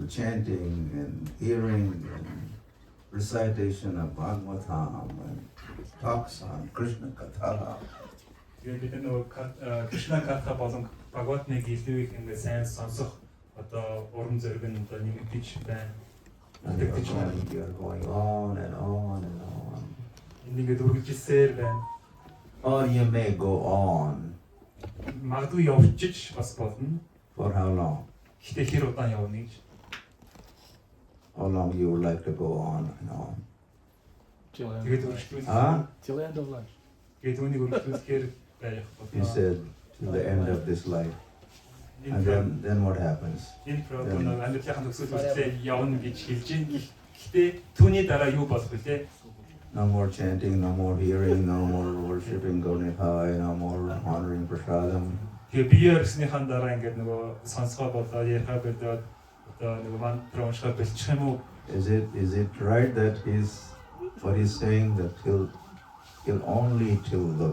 chanting and hearing and recitation of Bhagavatam and talks on Krishna Katha. Тэгээд бид нөгөө Кришна катха болон Бхагаватны гэлээ их ингээ сайн сонсох одоо урам зориг нь одоо нэмэгдэж байна. And you are going on and on and on. Ингээд үргэлжилсээр байна. Or you may go on. Магадгүй явчих бас болно. For how long? Гэтэ хэр удаан явна гэж. How long you would like to go on and on? Тэгээд үргэлжлүүлэх. Till the end of life. Тэгээд үүнийг үргэлжлүүлэхээр байх болно. He said, till the end of this life. And then what happens? Энэ програм амьдралын төгсгөл хүртэл явна гэж хэлж байна. Гэхдээ түүний дараа юу болох вэ? No more chanting, no more hearing, no more worshipping Gaunithai, no more honoring prasadam. Тэгээ бие өрснийхэн дараа ингээд нөгөө сонсгоо болоо ярихаа болоод одоо нөгөө мантра уншихаа бэлчих юм уу? Is it right that what he's saying that he'll only till the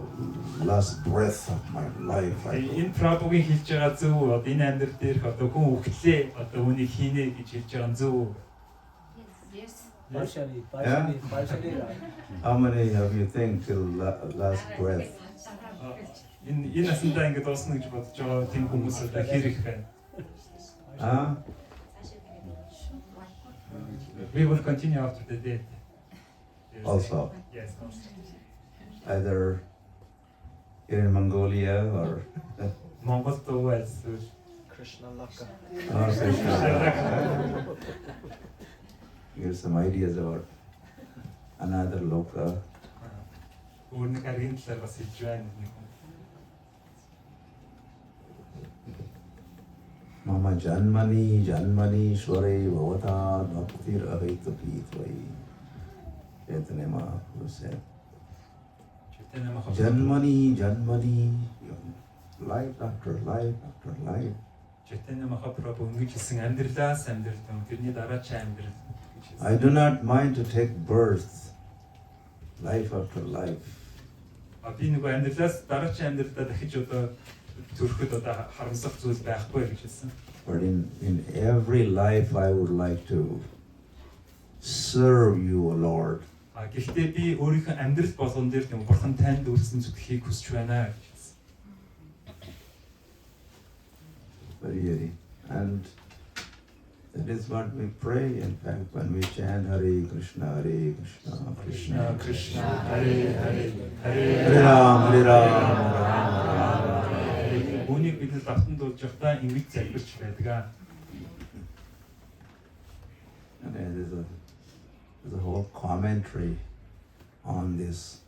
last breath of my life? Энэ програмыг хэлж байгаа зөв үү? Одоо энэ амьдрал дээрх одоо хүн өгтлээ одоо үнийг хийнэ гэж хэлж байгаа зөв үү? Partially. How many of you think till last breath? Энэ насандаа ингэ дуусна гэж бодож байгаа тийм хүмүүс одоо хэр их байна? We will continue after the death. Also. Yes. Either here in Mongolia or Mongolia was Krishna Laka. Here's some ideas about another loka. Mama Janmani Shware Bhavata Bhaktir Ahaitapi Tvai. Chaitanya Mahaprabhu said, Janmani, life after life after life. Chaitanya Mahaprabhu ингэж хэлсэн амьдралаас амьдрал тэрний дараа ч амьдрал. I do not mind to take birth, life after life. Би нэг амьдралаас дараа ч амьдралдаа дахиж одоо төрөхөд одоо харамсах зүйл байхгүй гэж хэлсэн. But in every life I would like to serve you, O Lord. Гэхдээ би өөрийнхөө амьдрал болгон дээр тийм бурхан танд үйлсэн зүтгэхийг хүсэж байна гэж хэлсэн. Very. And that is what we pray, in fact, when we chant Hare Krishna, Krishna Krishna, Hare Hare, Hare Ram, Hare Ram. Үүнийг бид давтан дуулж байхдаа ингэж залбирч байдаг. And there's a whole commentary on this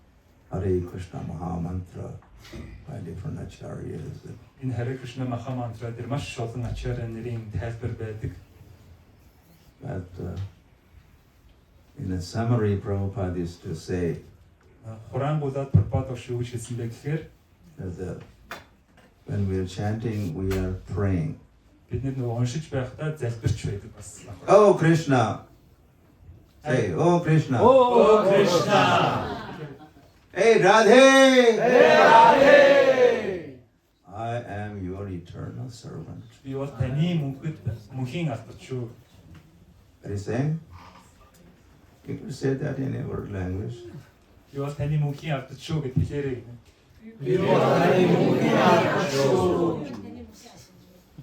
Hare Krishna Maha Mantra by different acharyas. Энэ Hare Krishna Maha Mantra дээр маш олон ачааря нэрийн тайлбар байдаг. But in a summary, Prabhupada used to say Хурангуулаад Прабхупад шүү гэж хэлсэн бэ гэхээр that when we are chanting, we are praying. Бид нөгөө уншиж байхдаа залбирч байдаг бас. Oh Krishna! Hey, oh Krishna! Oh Krishna! Hey Radhe! Hey Radhe! I am your eternal servant. Би бол таны мөнхийн албач шүү. What is saying? You could say that in our language. Би бол таны мөнхийн албач шүү гэж хэлээрэй. Би бол таны мөнхийн албач шүү.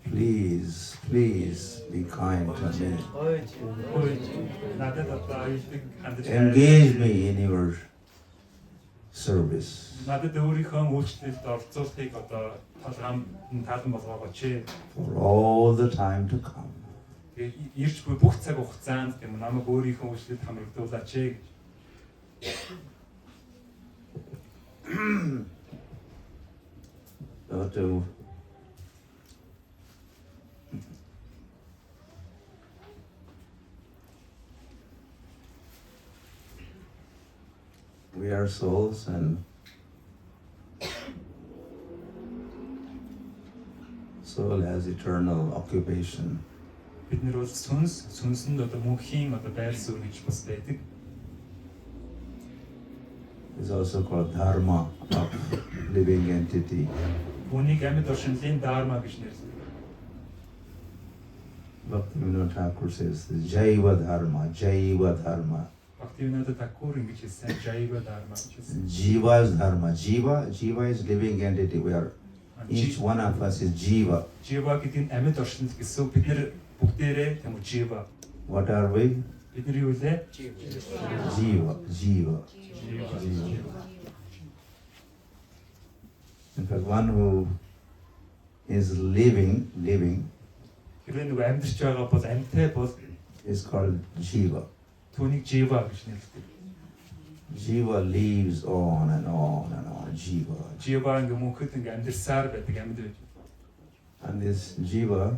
Please be kind to me. Engage me in your service. Надад өөрийнхөө үйлчлэлд оролцуулахыг одоо таалан болгоогооч. For all the time to come. Ирж буй бүх цаг хугацаанд тийм намайг өөрийнхөө үйлчлэлд хамрагдуулаач гэж. We are souls, and soul has eternal occupation. Бид нар бол сүнсэнд одоо мөнхийн одоо байр суурь гэж бас байдаг. It's also called dharma of living entity. Үүнийг амьд оршинлын дharma гэж нэрлэдэг. Bhaktivinoda Thakur says, Jaiva Dharma, Jaiva Dharma. Bhaktivinoda Thakur ингэж хэлсэн Jaiva Dharma гэж хэлсэн. Jiva's Dharma. Jiva is living entity. We are, each one of us is Jiva. Jiva гэдэг нь амьд оршин гэсэн. Бид нэр бүгдээрээ тийм үү Jiva. What are we? Бид нар юу вэ? Jiva. In fact, one who is living Хэрвээ нэг амьдарч байгаа бол амьтай бол is called Jiva. түүнийг Jiva гэж нэрлэдэг. Jiva lives on and on and on. Jiva. Jiva ингээ мөнхөд ингээ амьдарсаар байдаг амьд байж. And this Jiva,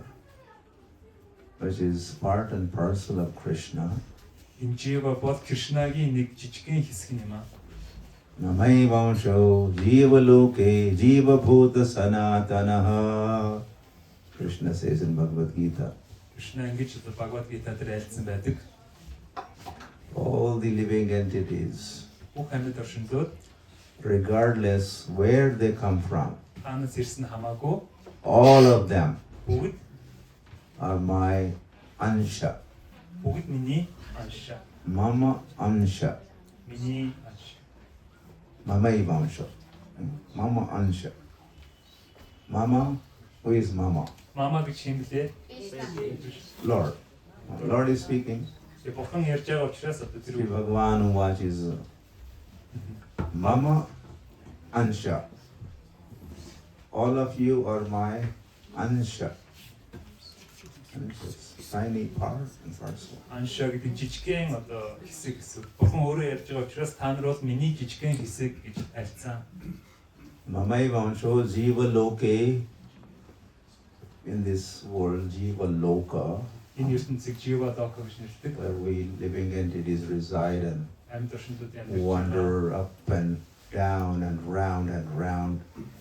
which is part and parcel of Krishna, Энэ Jiva бол Кришнагийн нэг жижигхэн хэсэг юм аа. Namai Vansho Jiva Loke Jiva Bhuta Sanatanaha. Krishna says in Bhagavad Gita. Кришна ингэж Бхагавад Гита дээр айлцсан байдаг. All the living entities, Бүх амьд оршинлууд regardless where they come from, хаанаас ирсэн хамаагүй all of them бүгд are my Ansha. бүгд миний анша. Mama Ansha. Миний анша. Mamai Vansho. Mama Ansha. Mama, who is Mama? Мама гэж юм блэ? Lord. Lord is speaking. Тэгээ бурхан ярьж байгаа учраас одоо Sri тэр Bhagavan who watches Mama Ansha. All of you are my Ansha. Tiny part and parcel. анша гэдэг жижигхэн одоо хэсэг гэсэн. Бурхан өөрөө ярьж байгаа учраас та нар бол миний жижигхэн хэсэг гэж альцсан. Mamai Vansho Jiva Loke. In this world, Jiva Loka, Энэ ертөнцийг Jiva Loka гэж нэрлэдэг. where we living entities reside and Амьд оршинлууд амьдарч байгаа. wander up and down and round and round.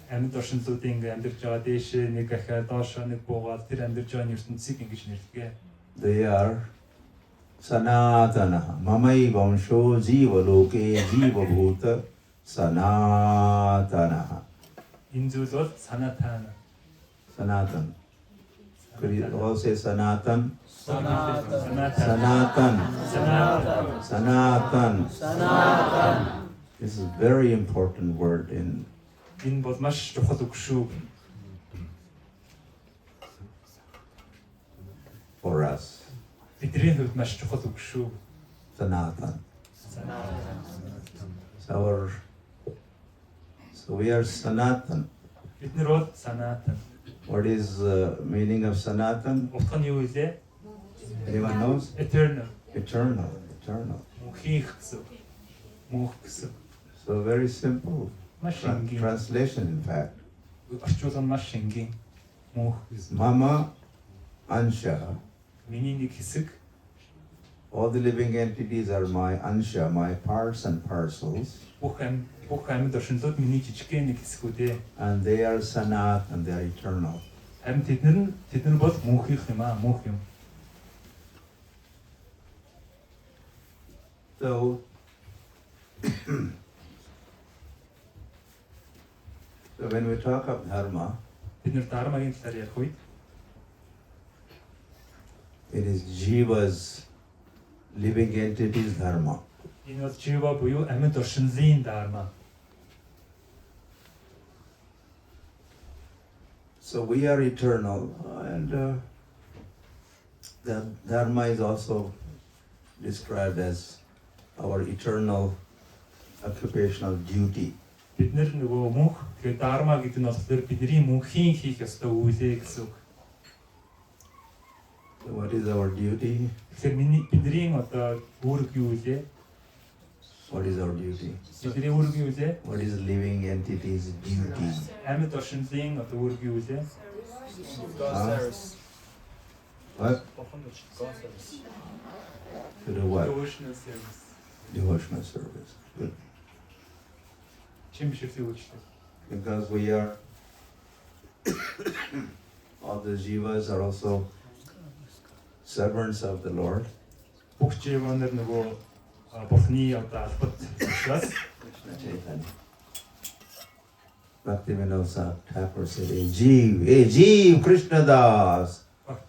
Амьд оршинлуудын ингээ амьдарч байгаа дээшээ нэг ахаа доошоо нэг буугаад тэр амьдарч байгаа ертөнцийг ингэж нэрлэдэг. They are Sanatana. Mamai Vansho Jiva Loke Jiva Bhuta Sanatana. Энэ зүйл бол санатана. Sanatan. Could you all say Sanatan? Санатана. Sanatan. Санатана. Sanatan. This is a very important word in Энэ бол маш чухал үг шүү. for us. Бидний хувьд маш чухал үг шүү. Sanatan. Санатана. So we are Sanatan. Бид нар бол санатана. What is the meaning of Sanatan? Утга нь юу вэ? Anyone knows? Eternal. Eternal. Мөнхийх гэсэн. Мөнх гэсэн. So very simple Маш энгийн. translation in fact. Орчуулга нь маш энгийн. Мөнх гэсэн. Mama Ansha. Миний нэг хэсэг. All the living entities are my Ansha, my parts and parcels. Бүх амьд оршинлууд миний жижигхэн нэг хэсгүүд ээ. And they are Sanat and they are eternal. Харин тэд нар бол мөнхийх юм аа, мөнх юм. So when we talk of Dharma, Бид нар дармагийн талаар ярих үед it is Jiva's living entities Dharma. энэ бол Jiva буюу амьд оршинлын дарма. So we are eternal and the Dharma is also described as our eternal occupational duty. Бид нар нөгөө мөнх тэгээд дарма гэдэг нь болохоор бидний мөнхийн хийх ёстой үйлээ гэсэн үг. So what is our duty? Тэгэхээр бидний одоо үүрэг юу вэ? What is our duty? Бидний үүрэг юу вэ? What is living entities duty? Амьд оршинлын одоо үүрэг юу вэ? What? To do what? Devotional service. Devotional service. Good. Чин бишрлийн үйлчлэл. Because we are all the jivas are also servants of the Lord. Бүх живанер нөгөө Бурхны одоо албад учраас Bhaktivinoda Thakur said, hey Jeev, Krishna Das,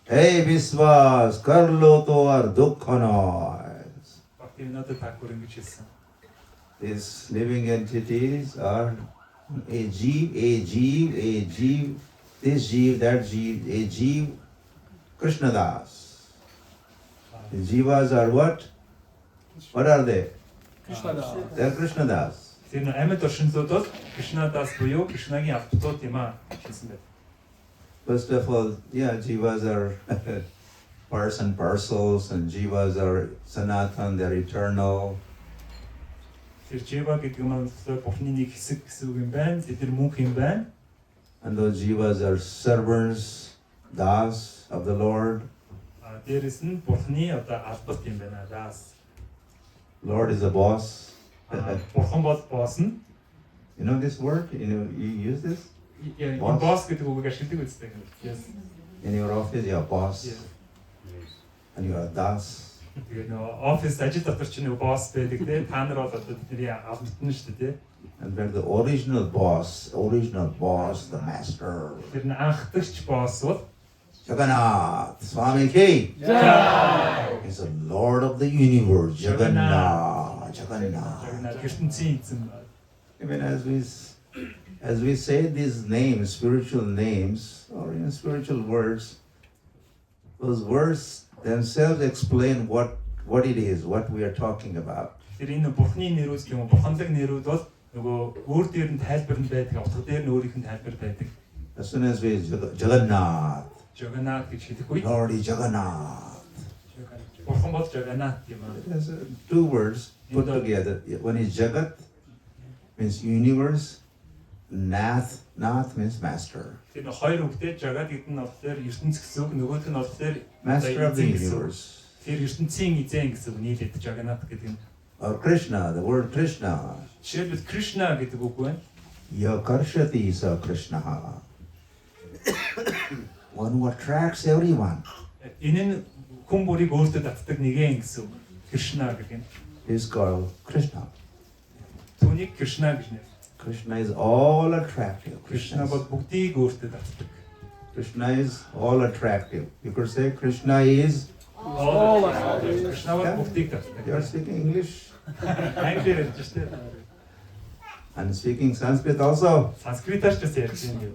Hey Viswas, kar lo toar dukkhanas. Bhakti Vinod Thakur ингэж хэлсэн. These living entities are a jeev, this jeev, that jeev, a jeev, Krishna Das. The jivas are what? What are they? They are Krishna Das. Тэр нэг амьд оршинлууд бол Кришна дас буюу Кришнагийн автобууд юм аа хэлсэн байна. First of all, yeah, jivas are parts and parcels, and jivas are sanatan, they are eternal. Тэр жива гэдэг юм бол Бурхны нэг хэсэг гэсэн үг юм байна. Тэр мөнх юм байна. And those jivas are servants, das of the Lord. Дээрээс нь Бурхны одоо албат юм байна. Das. Lord is the boss. Бурхан бол босс нь. You know this word? You use this? Энэ босс гэдэг үгийг ашигладаг үстэй. Yes. In your office, you are boss. Yes. And you are das. Тэгээ нөгөө офис ажил дотор ч нөгөө босс байдаг те. Та нар бол одоо бидний албат нь шүү дээ те. And we're the original boss, the master. Тэр нь анхдагч босс бол Lokanath Swami ki. He's the Lord of the universe. Jagannath. ертөнцийн эзэн. Even as we say these names, spiritual names, or even spiritual words, those words themselves explain what it is, what we are talking about. Тэр энэ Бурхны нэрүүд юм уу? Бурханлаг нэрүүд бол нөгөө өөр дээр нь тайлбар нь байдаг, утга дээр нь өөрийнх нь тайлбар байдаг. As soon as we Jagannath, Jagannath гэж хэлэх үед Lord is Jagannath. Бурхан бол Jagannath юм аа. There's two words put together. One is Jagat, means universe. Nath means master. Тэр хоёр үгтэй Jagat гэдэг нь болохоор ертөнц гэсэн үг, нөгөөх нь болохоор Master of the universe. Тэр ертөнцийн эзэн гэсэн үг нийлээд Jagannath гэдэг нь. Or Krishna, the word Krishna. Жишээлбэл Krishna гэдэг үг байна. Yakarshati sa Krishna. One who attracts everyone. Энэ нь хүн бүрийг өөртөө татдаг нэгэн гэсэн үг. Krishna гэдэг нь. Is called Krishna. Түүнийг Krishna гэж нэр. Krishna is all attractive. Krishna бол бүгдийг өөртөө татдаг. Krishna is all attractive. You could say Krishna is. All attractive. Krishna бол бүгдийг татдаг. You are speaking English Англиэр ярьж штэ. and speaking Sanskrit also. Санскритаар ч бас ярьж байна.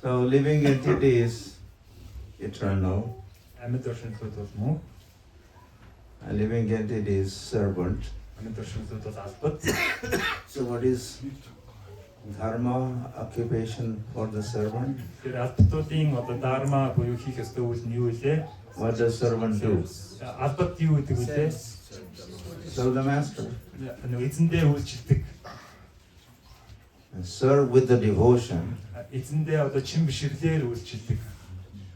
So living entity is eternal. Амьд оршинлууд бол мөн. A living entity is servant. Амьд оршинлууд бол албат. So what is dharma, occupation for the servant? Тэр албатуудын одоо дарма буюу хийх ёстой үйл нь юу вэ? What does servant do? Албат юу гэдэг вэ? Serve the master. Эзэндээ үйлчлдэг. And serve with the devotion. Эзэндээ одоо чин бишрлэр үйлчлдэг.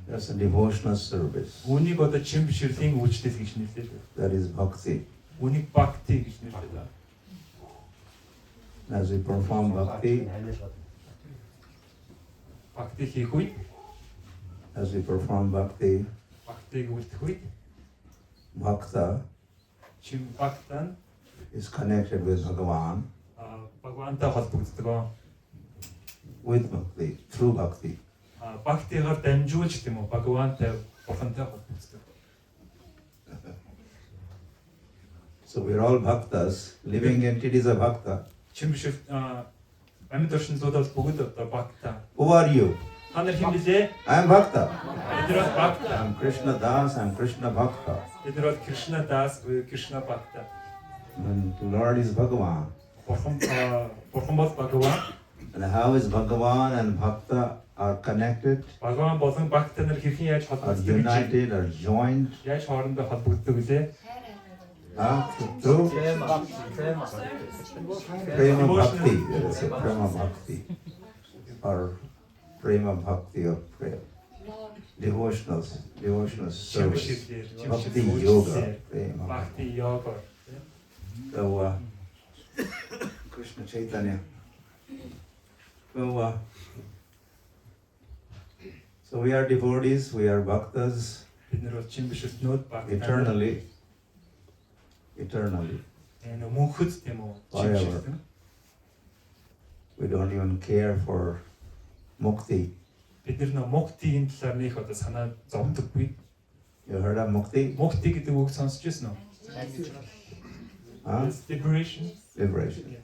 That's a devotional service. Үүнийг одоо чин бишрлийн үйлчлэл гэж нэрлэдэг. That is bhakti. Үүнийг бхакти гэж нэрлэдэг. As we perform bhakti, Бхакти хийх үед, as we perform bhakti, бхактиг үлдэх үед bhakta чин бхактан is connected with Bhagavan, Бхагавантай холбогддог. with bhakti, through bhakti. Бхактигаар дамжуулж тийм үү? Бхагавантай бурхантай холбогддог. So we're all bhaktas. Living entities are bhakta. Чин бишр амьд оршинлууд бол бүгд одоо бхакта. Who are you? Та нар хэн блэ? I am bhakta. Бид нар бхакта. I am Krishna Das. I am Krishna bhakta. Бид нар Кришна дас буюу Кришна бхакта. And the Lord is Bhagavan. Бурхан бол Бхагаван. And how is Bhagavan and bhakta are connected, Бхагаван болон бхакта нар хэрхэн яаж are холбогддог вэ? united, are joined? Яаж хоорондоо холбогддог вэ? Through Prema. prema bhakti. There is a prema bhakti. Or prema bhakti of prayer. Devotional service. Bhakti yoga. Prema. Бхакти йога. So, Krishna Chaitanya. So we are devotees, we are bhaktas Бид нар бол чин бишртнүүд бхакта. eternally. Энэ мөнхөд тийм үү? Forever. We don't even care for mukti. Бид нэр муктигийн талаар нэх одоо санаа зовдоггүй. You heard of mukti? Мукти гэдэг үг сонсч байсан уу? Huh? It's liberation. Liberation.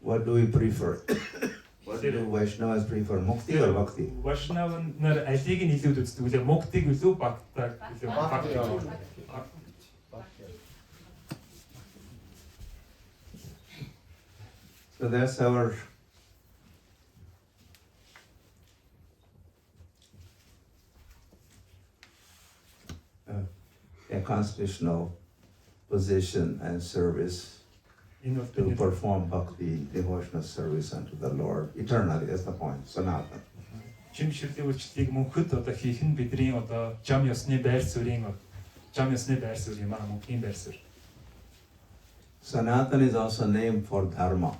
What do we prefer? What do Vaishnavas prefer, mukti or bhakti? Вайшнав нар алийг нь илүүд үздэг үлээ муктиг илүү багтааг илүү багтааг. So that's our a constitutional position and service Энэ бол to бидний perform bhakti, devotional service unto the Lord eternally. That's the point. Sanatana. чим ширлийн үйлчлэлийг мөнхөд одоо хийх нь бидний одоо жам ёсны байр суурь юм аа мөнхийн байр суурь. Sanatana is also named for dharma.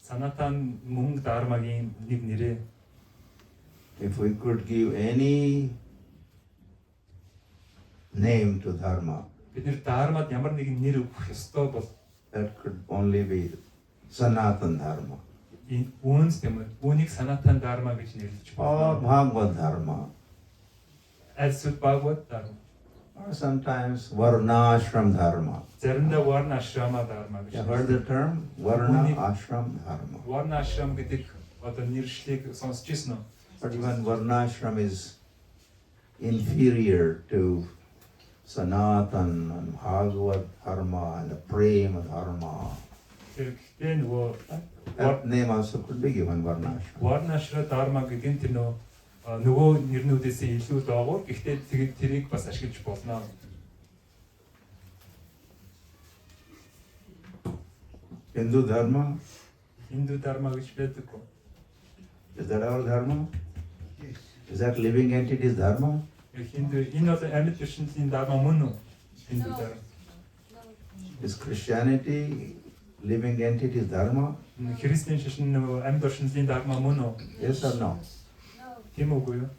Санатан мөн дармагийн нэг нэрээ. If we could give any name to dharma, Бид нэр дармад ямар нэгэн нэр өгөх ёстой бол that could only be Sanatana dharma энэ үүнс юм. Үүнийг санатан дарма гэж нэрлэж or байна. Bhagavad dharma Альсуд Бхагават дарма. or sometimes Varna ashram dharma. Заримдаа Варна ашрама дарма You гэж. heard the term Varna ashram dharma. Варна ашрам гэдэг одоо нэршлиг сонсч ирсэн үү? But even Varna ashram is inferior to Sanatan and Bhagavad dharma and the Prema dharma. Тэгэхдээ нөгөө That name also could be given Varna ashram. Варна ашра дарма гэдэг нь тэр нөгөө нэрнүүдээс илүү доогуур. Гэхдээ тэрийг бас ашиглаж болно. Hindu dharma, Хинду дарма гэж байдаг. is that our dharma? Is that living entity's dharma? Хинду энэ бол амьд төршинлийн дарма мөн үү? Хинду дарма. Is Christianity living entity's dharma? Христийн шашин нөгөө амьд төршинлийн дарма мөн үү? Yes or no? Тийм үгүй юу?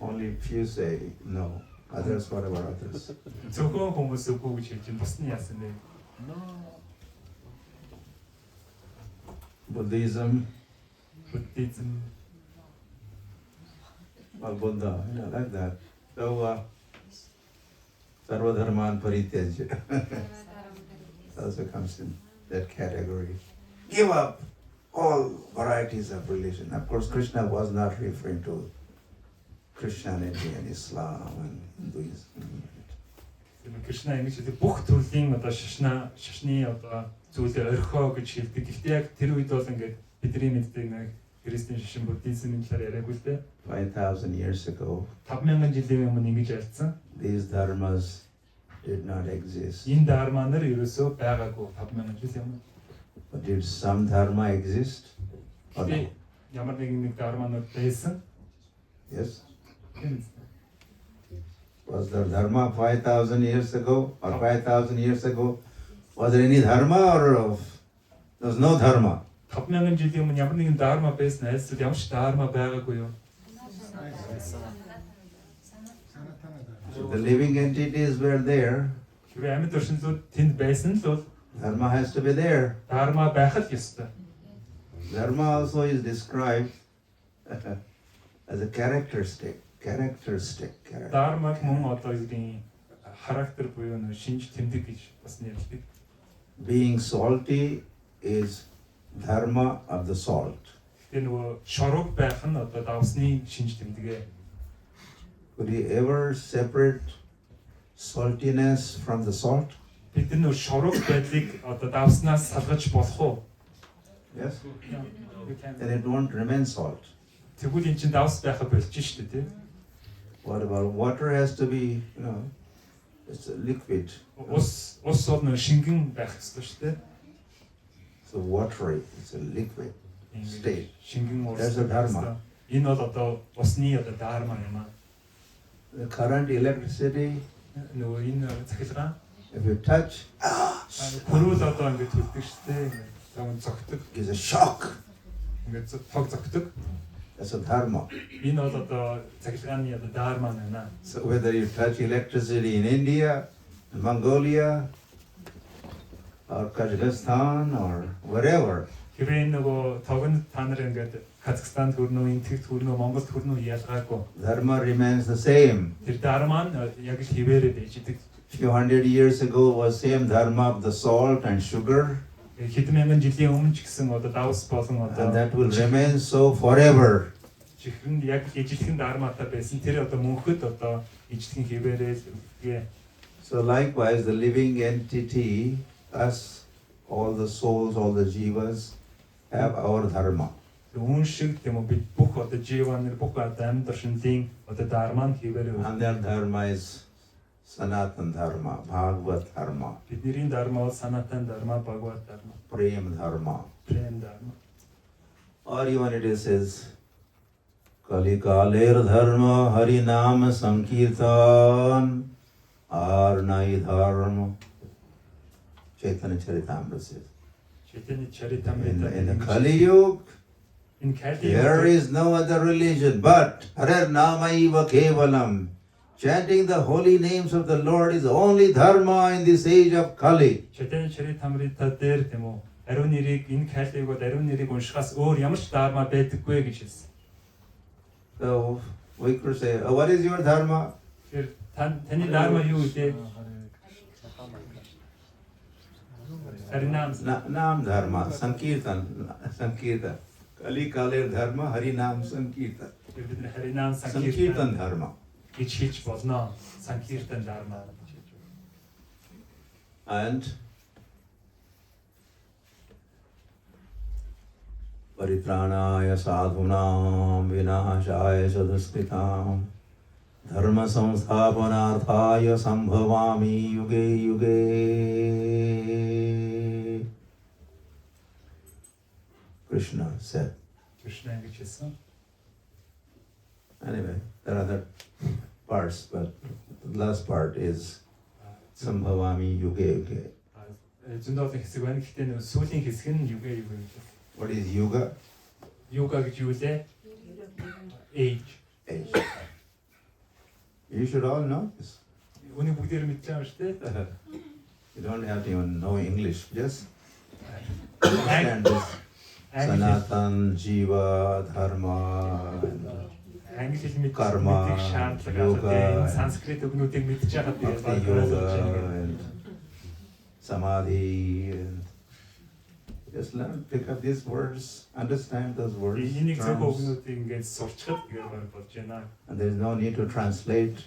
Only few say no. Others, whatever others. Зөвхөн хүмүүс үгүй гэж хэлж байна. Бус нь яасан бэ? Buddhism, Буддизм, or Buddha, like that. So, Sarva Dharman Parityajya also comes in that category. Give up all varieties of religion. Of course, Krishna was not referring to Christianity and Islam and Hinduism. Кришна ингэж хэлдэг бүх төрлийн одоо шашны одоо зүйлээ орхио гэж хэлдэг. Гэхдээ яг тэр үед бол ингээд бидний мэддэг нэг христийн шашин буддизмын талаар яриаггүй л дээ. 5,000 years ago, 5000 жилийн өмнө ингэж ярьсан. these dharmas did not exist. Энэ дарма нар ерөөсөө байгаагүй 5000 жилийн өмнө. But did some dharma exist? Or no? Гэхдээ ямар нэгэн дарма нар байсан. Yes. Тийм. Was there dharma 5,000 years ago or 5,000 years ago? Was there any dharma or there was no dharma? 5000 жилийн өмнө ямар нэгэн дарма байсан айлсууд ямар ч дарма байгаагүй юу? So the living entities were there. Хэрвээ амьд өршинлүүд тэнд байсан л бол Dharma has to be there. дарма байх л ёстой. Dharma also is described as a characteristic. Дармаг мөн одоо юудын характер буюу нэг шинж тэмдэг гэж бас нэрлэдэг. Being salty is dharma of the salt. Тэгээ нөгөө шорог байх нь одоо давсны шинж тэмдэгэ. Could you ever separate saltiness from the salt? Бид нар нөгөө шорог байдлыг одоо давснаас салгаж болох уу? Yes. Then it won't remain salt. Тэгвэл эн чинь давс байха болж штэ тий. What about water has to be, it's a liquid. Ус бол нөгөө шингэн байх ёстой штэ. So watery, it's a liquid state. Шингэн ус. There's a dharma. Энэ бол одоо усны одоо дарма юм аа. The current electricity, Нөгөө энэ цахилгаан if you touch, хөрүүл одоо ингэ төлдөг штэ. Тэгвэл зогтдог. is a shock. Ингээд тог зогтдог. That's a dharma. Энэ бол одоо цахилгааны одоо дарма байна. So whether you touch electricity in India, in Mongolia, or Kazakhstan or wherever. Хэвээ нөгөө тогонд та нар ингээд Казахстанд хүрнө, Энтэгт хүрнө, Монголд хүрнө ялгаагүй. Dharma remains the same. Тэр дharma нь яг л хэвээрээ байж идэг. Few hundred years ago was same dharma of the salt and sugar, Хэдэн мянган жилийн өмнө ч гэсэн одоо давс болон and одоо that will remain so forever. чихрэнд яг ижилхэн дharmaтай байсан. Тэр одоо мөнхөд одоо ижилхэн хэвээрээ л. So likewise, the living entity, us, all the souls, all the jivas, have our dharma. Үүн шиг тийм үү бид бүх одоо живан бүх одоо амьд оршинлын одоо dharma нь хэвээрээ. And their dharma is Sanatan dharma, Bhagavad dharma, Бидний dharma бол Sanatan dharma, Bhagavad dharma, Prem dharma. Prem dharma. Or even it says, Kali Kaler dharma, Hari Nam Sankirtan, Arnai dharma. Chaitanya Charitamrita says. Chaitanya In Charitamrita. the Kali Yuga, In Kali there is no other religion but Harer Namaiva Kevalam. Chanting the holy names of the Lord is only dharma in this age of Kali. Chaitanya Charitamrita дээр тийм үү ариун нэрийг энэ Калигод ариун нэрийг уншихаас өөр ямар ч dharma байдаггүй гэж хэлсэн. So we could say, oh, what is your dharma? Тэр таны dharma юу вэ? Harinam. Nam dharma, Sankirtan. Kali Kaler dharma, Harinam Sankirtan. Бид нар Harinam Sankirtan dharma. гэж хийж болно. Sankirtan dharma. And Paritranaya sadhunam vinashaya saduskritam dharma samsthapanarthaya sambhavami yuge yuge. Krishna said. Krishna ингэж хэлсэн. Anyway, there are other parts, but the last part is Sambhavami Yuge Yuge. Зөндөө хэсэг байна. Гэхдээ нэг сүүлийн хэсэг нь югэ юу вэ? What is Yuga? Юга гэж юу лээ? Age. Age. You should all know this. Үнийг бүгдээр мэдчихэж байгаа шүү дээ. You don't have to even know English, just understand this. Sanatan, Jiva, Dharma, Англи хэл мэдэх Karma, шаардлага yoga, байна. Санскрит өгнүүдийг мэдчихэж байгаа Bhakti Yoga, and Samadhi. And just learn, pick up these words, understand those words. Энийг зөв terms, өгнүүдийг ингээд сурчхад тэгээд баг болж байна. and there is no need to translate.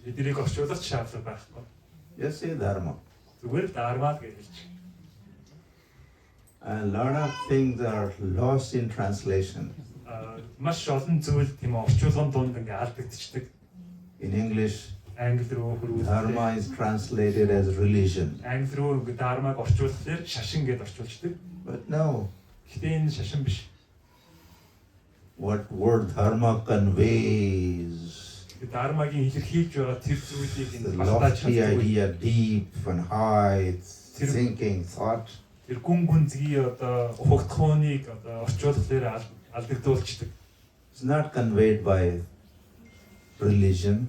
Эднийг орчуулах шаардлага байхгүй. Just say Dharma. Зүгээр dharma гэж хэлж. And a lot of things are lost in translation. Маш олон зүйл тийм орчуулгын дунд ингээд алдагдчихдаг. In English, Англи руу хөрвүүлдэг. Dharma is translated as religion. Англи руу ингээд dharmаг орчуулахлаар шашин гэж орчуулдаг. But no, Гэхдээ энэ шашин биш. what word Dharma conveys, Dharmaгийн илэрхийлж байгаа тэр зүйлийг the энэ багтааж lofty чаддаг. idea, deep and high thinking, thought, Тэр гүн гүнзгий одоо ухагтхууныг одоо орчуулахлаар алдагдуулчихдаг. it's not conveyed by religion.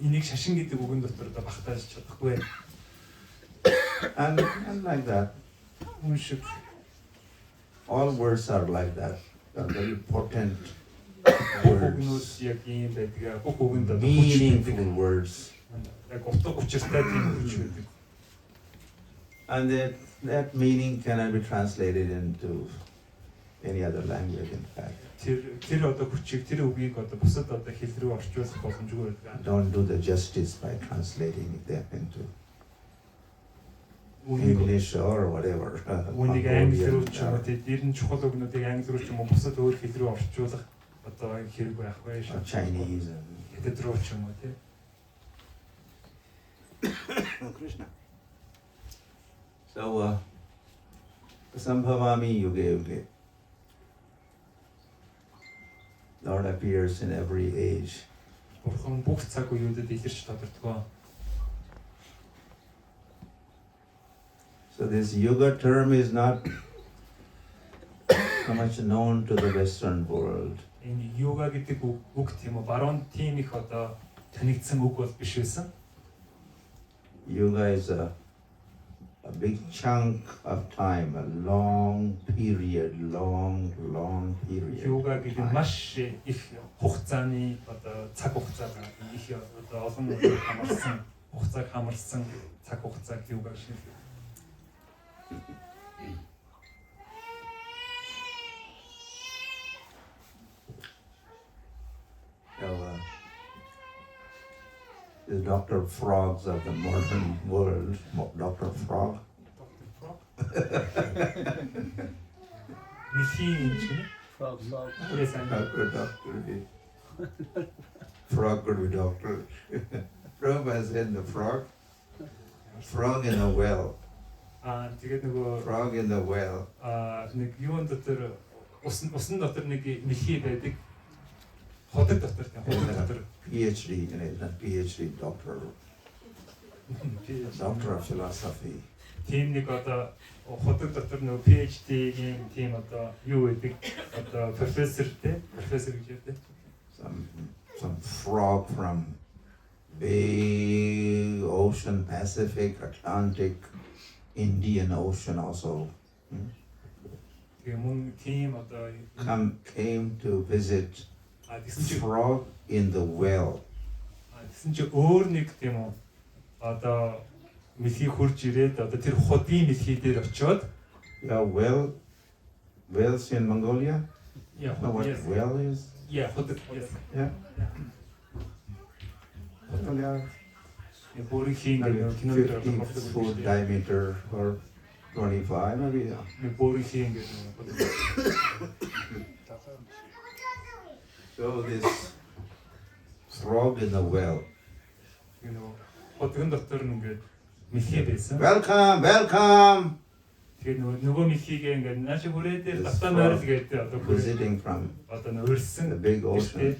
Энийг шашин гэдэг үгэн дотор одоо багтааж чадахгүй. And like that, Үн шиг all words are like that. They're very potent бүх үгнүүд words, яг ийм байдаг. Бүх үгэнд одоо хүч meaningful байдаг. words. Яг утга учиртай тийм хүч байдаг. And that meaning cannot be translated into any other language, in fact. Тэр одоо хүчийг тэр үгийг одоо бусад одоо хэл рүү орчуулах боломжгүй байдаг. Don't do the justice by translating them into Үнийг English or whatever. үнийг англи руу ч юм уу Mongolian, тийм ер нь чухал үгнүүдийг англи руу ч юм уу бусад өөр хэл рүү орчуулах одоо хэрэг байхгүй or шээ. Chinese. Хэдэд рүү ч юм уу тийм. Krishna. So, Sambhavami Yuge Yuge. Lord appears in every age. Бурхан бүх цаг үеүүдэд илэрч тодорхой. So this yoga term is not so much known to the Western world. Энэ йога гэдэг үг тийм үү баруун тийм их одоо танигдсан үг бол биш байсан. Yoga is a a big chunk of time, a long period. Юугаа гэдэг маш их хугацааны одоо цаг хугацаага их одоо олон удаа хамарсан хугацааг хамарсан цаг хугацааг юугаар шинэ. The Dr. Frogs of the modern world, Dr. Frog. Frog. Yes, I know. Frog could be doctor. Prabhupada said the frog. Frog in a well. Тэгээд нөгөө Frog in the well. нэг юун дотор усан дотор нэг мэлхий байдаг. Ходог дотор PhD, not PhD, doctor. Doctor of philosophy. Тийм нэг одоо ходог дотор нөгөө PhD-ийн тийм одоо юу гэдэг одоо профессор гэж ярьдаг. Some frog from big ocean, Pacific, Atlantic, Indian Ocean also. Came to visit frog in the well. Тэгсэн чи өөр нэг тийм үү одоо мэлхий хурж ирээд одоо тэр ходын мэлхий дээр очиод wells in Mongolia? Yeah, know what yes. well is? Yeah, ходог. Yes. Yeah. Mongolia, 50 foot diameter or 25 maybe. So this frog in the well. Welcome, welcome. Visiting from the big ocean.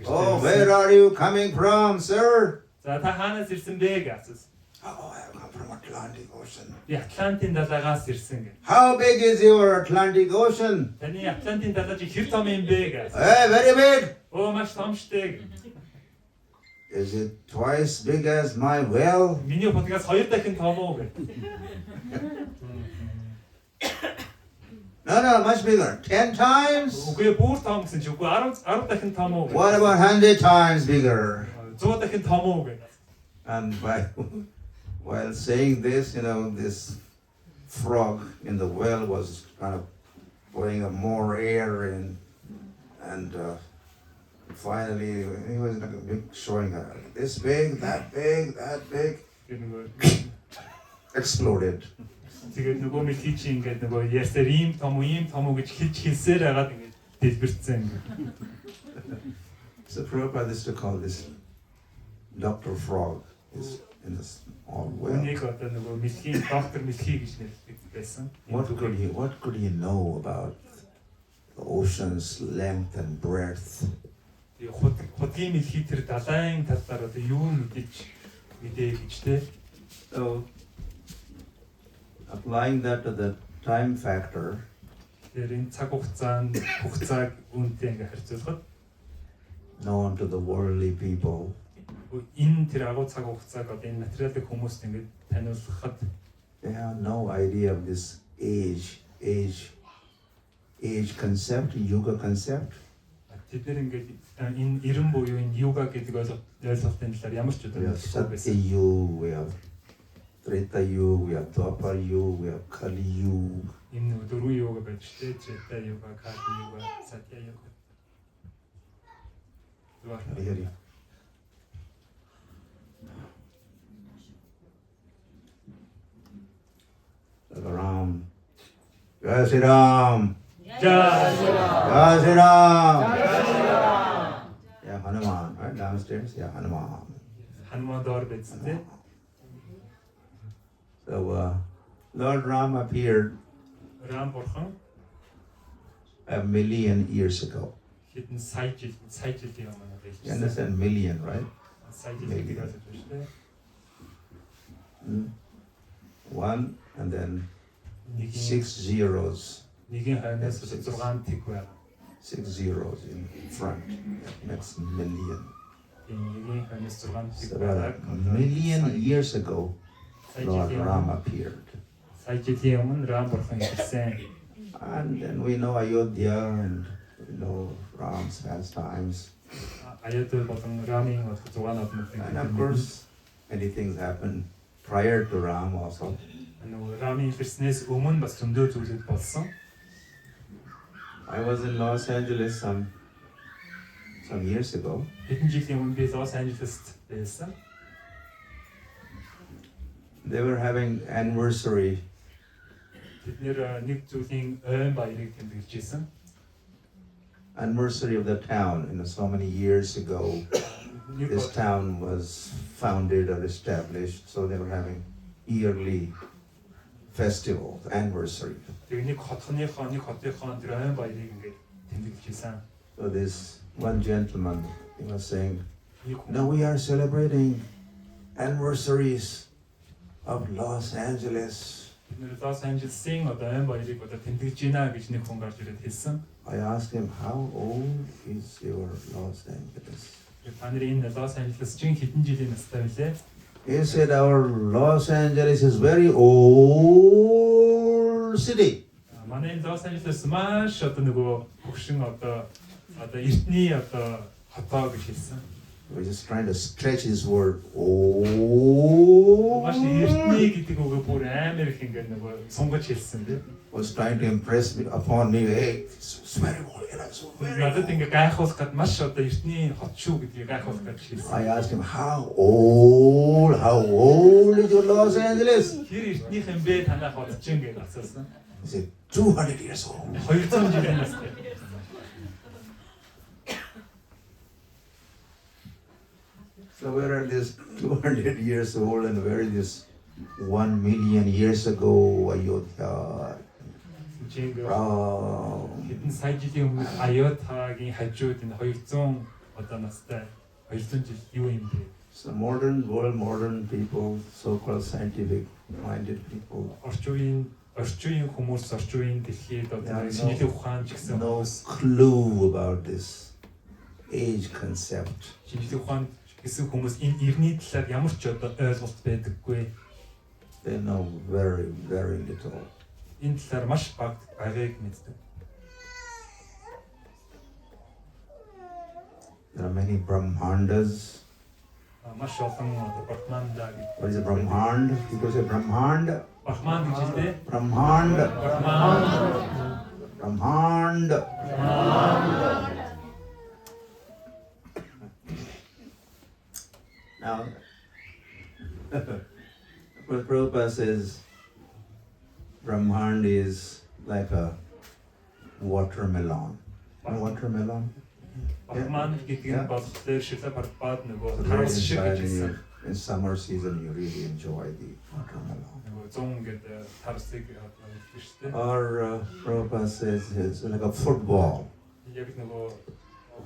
Oh, where are you coming from, sir? Oh, I come from Atlantic Ocean. How big is your Atlantic Ocean? Hey, very big. Is it twice big as my well? No, much bigger. 10 times? What about 100 times bigger? And while saying this, this frog in the well was kind of putting more air in, and finally he was showing this big, that big, that big, exploded. So Prabhupada used to call this Dr. Frog is in this all well. What could he know about the ocean's length and breadth? So applying that to the time factor, known to the worldly people, they have no idea of this age concept, yuga concept. We have Satya Yuga, we have Treta Yuga, we have Dwapar Yuga, we have Kali Yuga. Ram. Jai Shri Ram. Jai Shri Ram. Yeah, Hanuman, right downstairs. Yeah, Hanuman. So Lord Ram appeared a million years ago. You understand million, right? Million. One and then 6 zeros. 6 zeros in front. That's million. So about a million years ago, Lord Ram appeared. Сая жилийн өмнө Рам бурхан ирсэн. And then we know Ayodhya and we know Ram's pastimes. Аюуд болон Рамын зугаанууд And of course, many things happened prior to Ram also. нөгөө Рамын ирснээс өмнө бас зөндөө зүйлүүд болсон. I was in Los Angeles some years ago. Хэдэн жилийн өмнө би Лос Анжелест байсан. They were having anniversary Бид нэр нэг зүйлийн ойн баярыг тэмдэглэж байсан. of the town. So many years ago, this town was founded or established. So they were having yearly festival, anniversary. Тэгээ нэг хотынхоо тэр ойн баярыг ингээд тэмдэглэж байсан. So this one gentleman, he was saying, now we are celebrating anniversaries of Los Angeles. Бид нэр Лос Анжелесийн ойн баярыг тэмдэглэж байна гэж нэг хүн гарч ирээд хэлсэн. I asked him, how old is your Los Angeles? Та нарын энэ Лос Анжелес чинь хэдэн жилийн настай вэ? He said, our Los Angeles is very old city. Манай Лос Анжелес маш нөгөө хөгшин эртний хотоо гэж хэлсэн. He was just trying to stretch his word. Old. Маш эртний гэдэг үгээ бүр амар их ингээд нөгөө сунгаж хэлсэн тийм. Was trying to impress me upon me. Hey, it's very old. So very Надад old. ингээд гайхуулах гэд маш эртний хот шүү гэдгийг гайхуулах гэж хэлсэн. I asked him, how old is your Los Angeles? Тэр эртнийх юм бэ танаа хот чинь гэж асуусан. He said, 200 years old. 200 жилийн настай. So where are this 200 years old and where is this 1 million years ago Ayodhya? Ram. Хэдэн сая жилийн өмнө Аюутагийн хажууд энэ 200 настай 200 жил юу юм бэ? So modern people, so-called scientific minded people, Орчин үеийн хүмүүс орчин үеийн дэлхийд шинжлэх ухаан ч гэсэн no clue about this age concept. шинжлэх ухаан гэсэн хүмүүс энэ иргэний талаар ямар ч ойлголт байдаггүй. They know very, very little. Энэ талаар маш бага байгааг мэддэг. There are many Brahmandas. Маш олон Брахманда гэдэг. What is a Brahmand? People say Brahmand. Брахман гэж хэлдэг. Brahmand. Брахман. Brahmand. Now, what Prabhupada says, Brahmand is like a watermelon. A watermelon? Брахман гэдэг нь болохоор шилэ парпад нөгөө So there тарс шиг inside гэж хэлсэн. in summer season, you really enjoy the watermelon. Нөгөө 100 гэдэг тарсыг хэлжтэй. Or Prabhupada says it's like a football. Яг нөгөө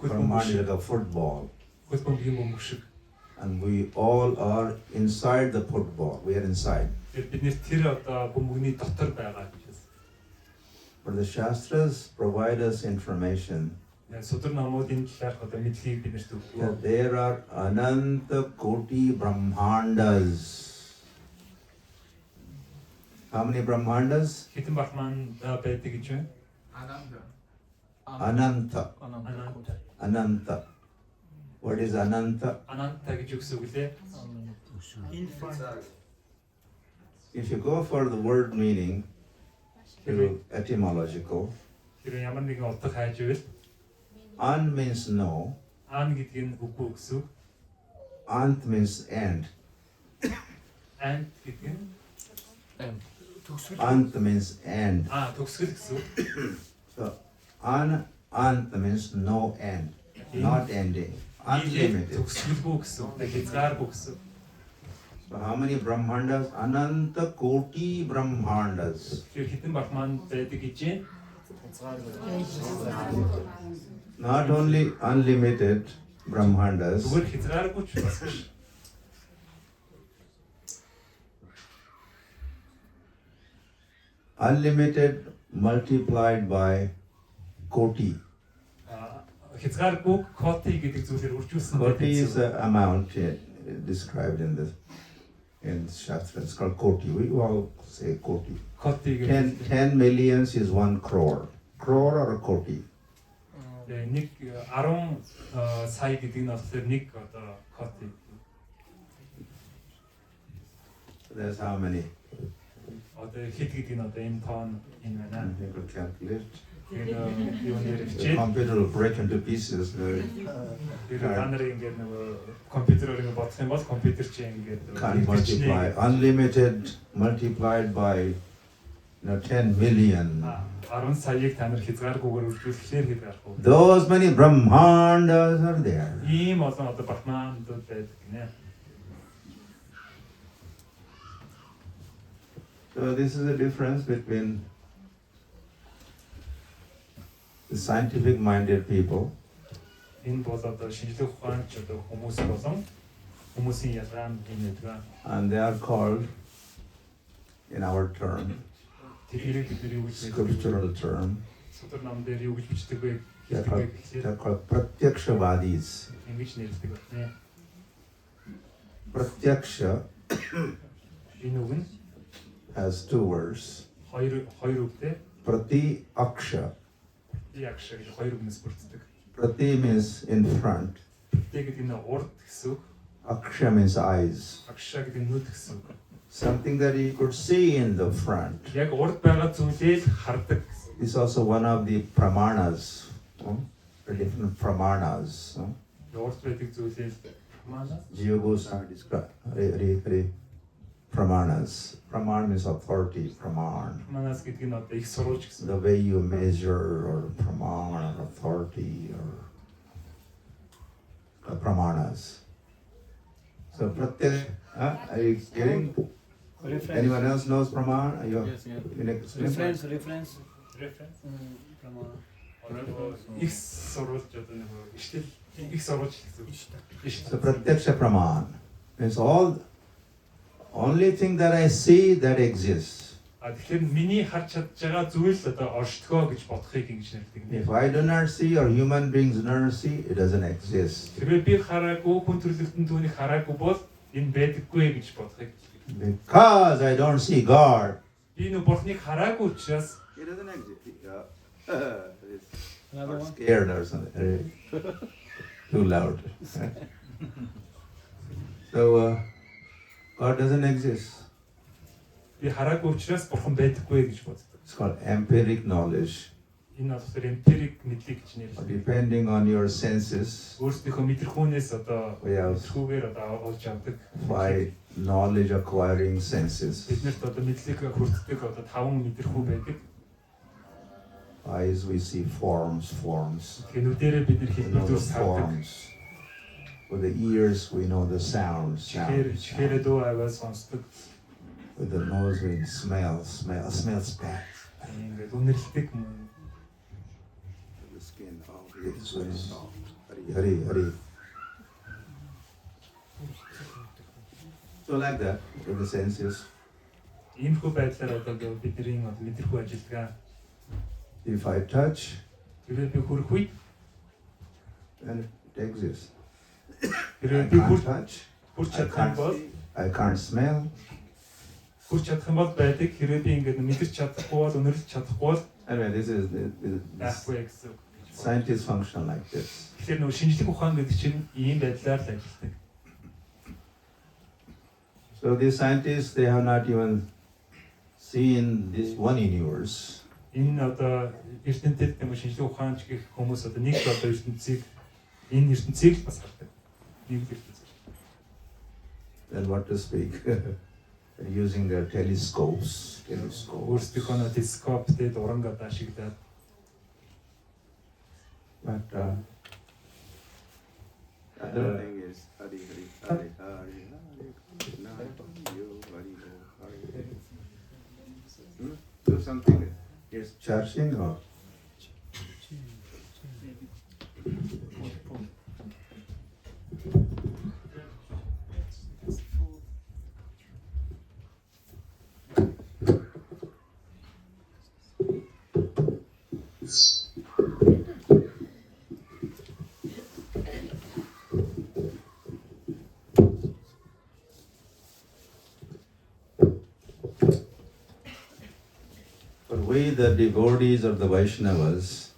Brahmand is like a football. хөлбөмбөгийн бөмбөг шиг. And we all are inside the football. We are inside. Бид нэр тэр бөмбөгний дотор байгаа гэж хэлсэн. But the Shastras provide us information Судар намууд энэ талаарх мэдлэгийг биднэрт өгдөг. that there are Ananta Koti Brahmandas. How many Brahmandas? Хэдэн Брахман байдаг гэж байна? Ananta. Ananta. What is Ananta? Ананта гэж үгс үгэлээ. If you go for the word meaning, through etymological, Тэр ямар нэгэн утга хайж ивэл an means no, ан гэдэг нь үгүй гэсэн. ant means end, Ан гэдэг нь ant means end. төгсгөл гэсэн. So ant means no end, not ending, unlimited. Төгсгөлгүй гэсэн. Хязгааргүй гэсэн. So how many Brahmandas? Ananta Koti Brahmandas. Тэр хэдэн Брахман байдаг гэж байна? Not only unlimited Brahmandas, Зүгээр хязгааргүй ч бас биш. unlimited multiplied by Koti. Хязгааргүй коти гэдэг зүйлээр үржүүлсэн Koti байдаг. is the amount described in in Shastra. It's called koti. We all say koti. Коти 10 millions is 1 crore. Crore or a koti? нэг 10 сая гэдэг нь болохоор нэг одоо коти. That's how many? Одоо хэд гэдэг нь одоо энэ тоон энэ байна. You could calculate. Юу нэр The хичээл. computer will break into pieces. Та нарын ингээд нөгөө компьютероор ингээд бодох юм бол компьютер чинь ингээд Can't multiply. Unlimited multiplied by 10 million. 10 саяыг та нар хязгааргүйгээр үргэлжлүүлэхээр хэд гарах вэ? Those many Brahmandas are there. Ийм олон одоо брахмандууд байдаг гинэ. So this is the difference between the scientific minded people Энэ бол одоо шинжлэх ухаанч одоо хүмүүс болон хүмүүсийн ялгаа нь энэ байдаг. and they are called in our term, Тэрийг бидний юу гэж scriptural term, судар нам дээр юу гэж бичдэг вэ? they are called Pratyakshavadis. Ингэж нэрлэдэг байна. Pratyaksha Энэ үг нь has 2 words. хоёр үгтэй Prati Aksha. ягш гэж хоёр үгнээс бүрддэг. Prati means in front. Тэг гэдэг нь урд гэсэн үг. Aksha means eyes. Агша гэдэг нь нүд гэсэн үг. Something that you could see in the front. Яг урд байгаа зүйлээ л хардаг. It's also one of the pramanas. The different pramanas. Урд байдаг зүйлээ манай Yogas are described. Pramanas. Praman means authority. Praman. манаас гэдэг нь одоо их сурвалж гэсэн. The way you measure or praman or authority or pramanas. So are you getting? Anyone else knows praman? Are you? Yes, yes. You can explain? Reference. Reference. Pramana. Их сурвалж одоо нэг иштэл их сурвалж гэсэн үг. So pratyaksha praman means only thing that I see that exists. Тэгэхээр миний харж чадж байгаа зүйл одоо оршдгоо гэж бодохыг ингэж нэрлэдэг. If I do not see or human beings do not see, it doesn't exist. Тэрвээ би хараагүй хүн төрлөختөн түүнийг хараагүй бол энэ байдаггүй гэж бодохыг. Because I don't see God. Би нөө бурхныг хараагүй учраас It doesn't exist. Another Or one. scared or something. Too loud. So God doesn't exist. би хараагүй учраас бурхан байдаггүй гэж боддог. It's called empiric knowledge. Энэ болохоор эмпирик мэдлэг гэж нэрлэдэг. Depending on your senses, Өөрсдийнхөө мэдрэхүүнээс одоо Yes. мэдрэхүүгээр одоо олж авдаг. by knowledge acquiring senses. Биднэрт одоо мэдлэг хүртдэг одоо 5 мэдрэхүү байдаг. Eyes we see forms. Тэгэхээр нүдэрээ бид нар We хэд know the зүйлс хардаг. forms. With the ears we know the sounds. Чихээр дуу аваа сонсдог. With the nose we smells bad. Ингээд үнэрлдэг юм. The skin, it's very soft. Hari. So like that, with the senses. Иймэрхүү байдлаар одоо бидний мэдрэхүү ажилтгаа. If I touch, Тэрээр би хүрх үед then it exists. тэрээр I би can't touch, хүрч I чадах юм can't бол see, I can't smell. хүрч чадах юм бол байдаг. Хэрвээ би ингээд мэдэрч чадахгүй бол үнэрлэж чадахгүй бол Anyway, this байхгүй гэсэн үг. scientists function like this. Тэгэхээр нөгөө шинжлэх ухаан гэдэг чинь ийм байдлаар л ажилладаг. So these scientists, they have not even seen this one universe. Энэ одоо ертөнцид юм шинжлэх ухаанч гэх хүмүүс одоо нэг одоо энэ ертөнцийг л бас хардаг. Нэг л ертөнц. Then what to speak? Using their telescopes. Өөрсдийнхөө телескоптэй дуран гадаа ашиглаад But other thing is Hari. Do something. It's charging or the devotees or the Vaishnavas,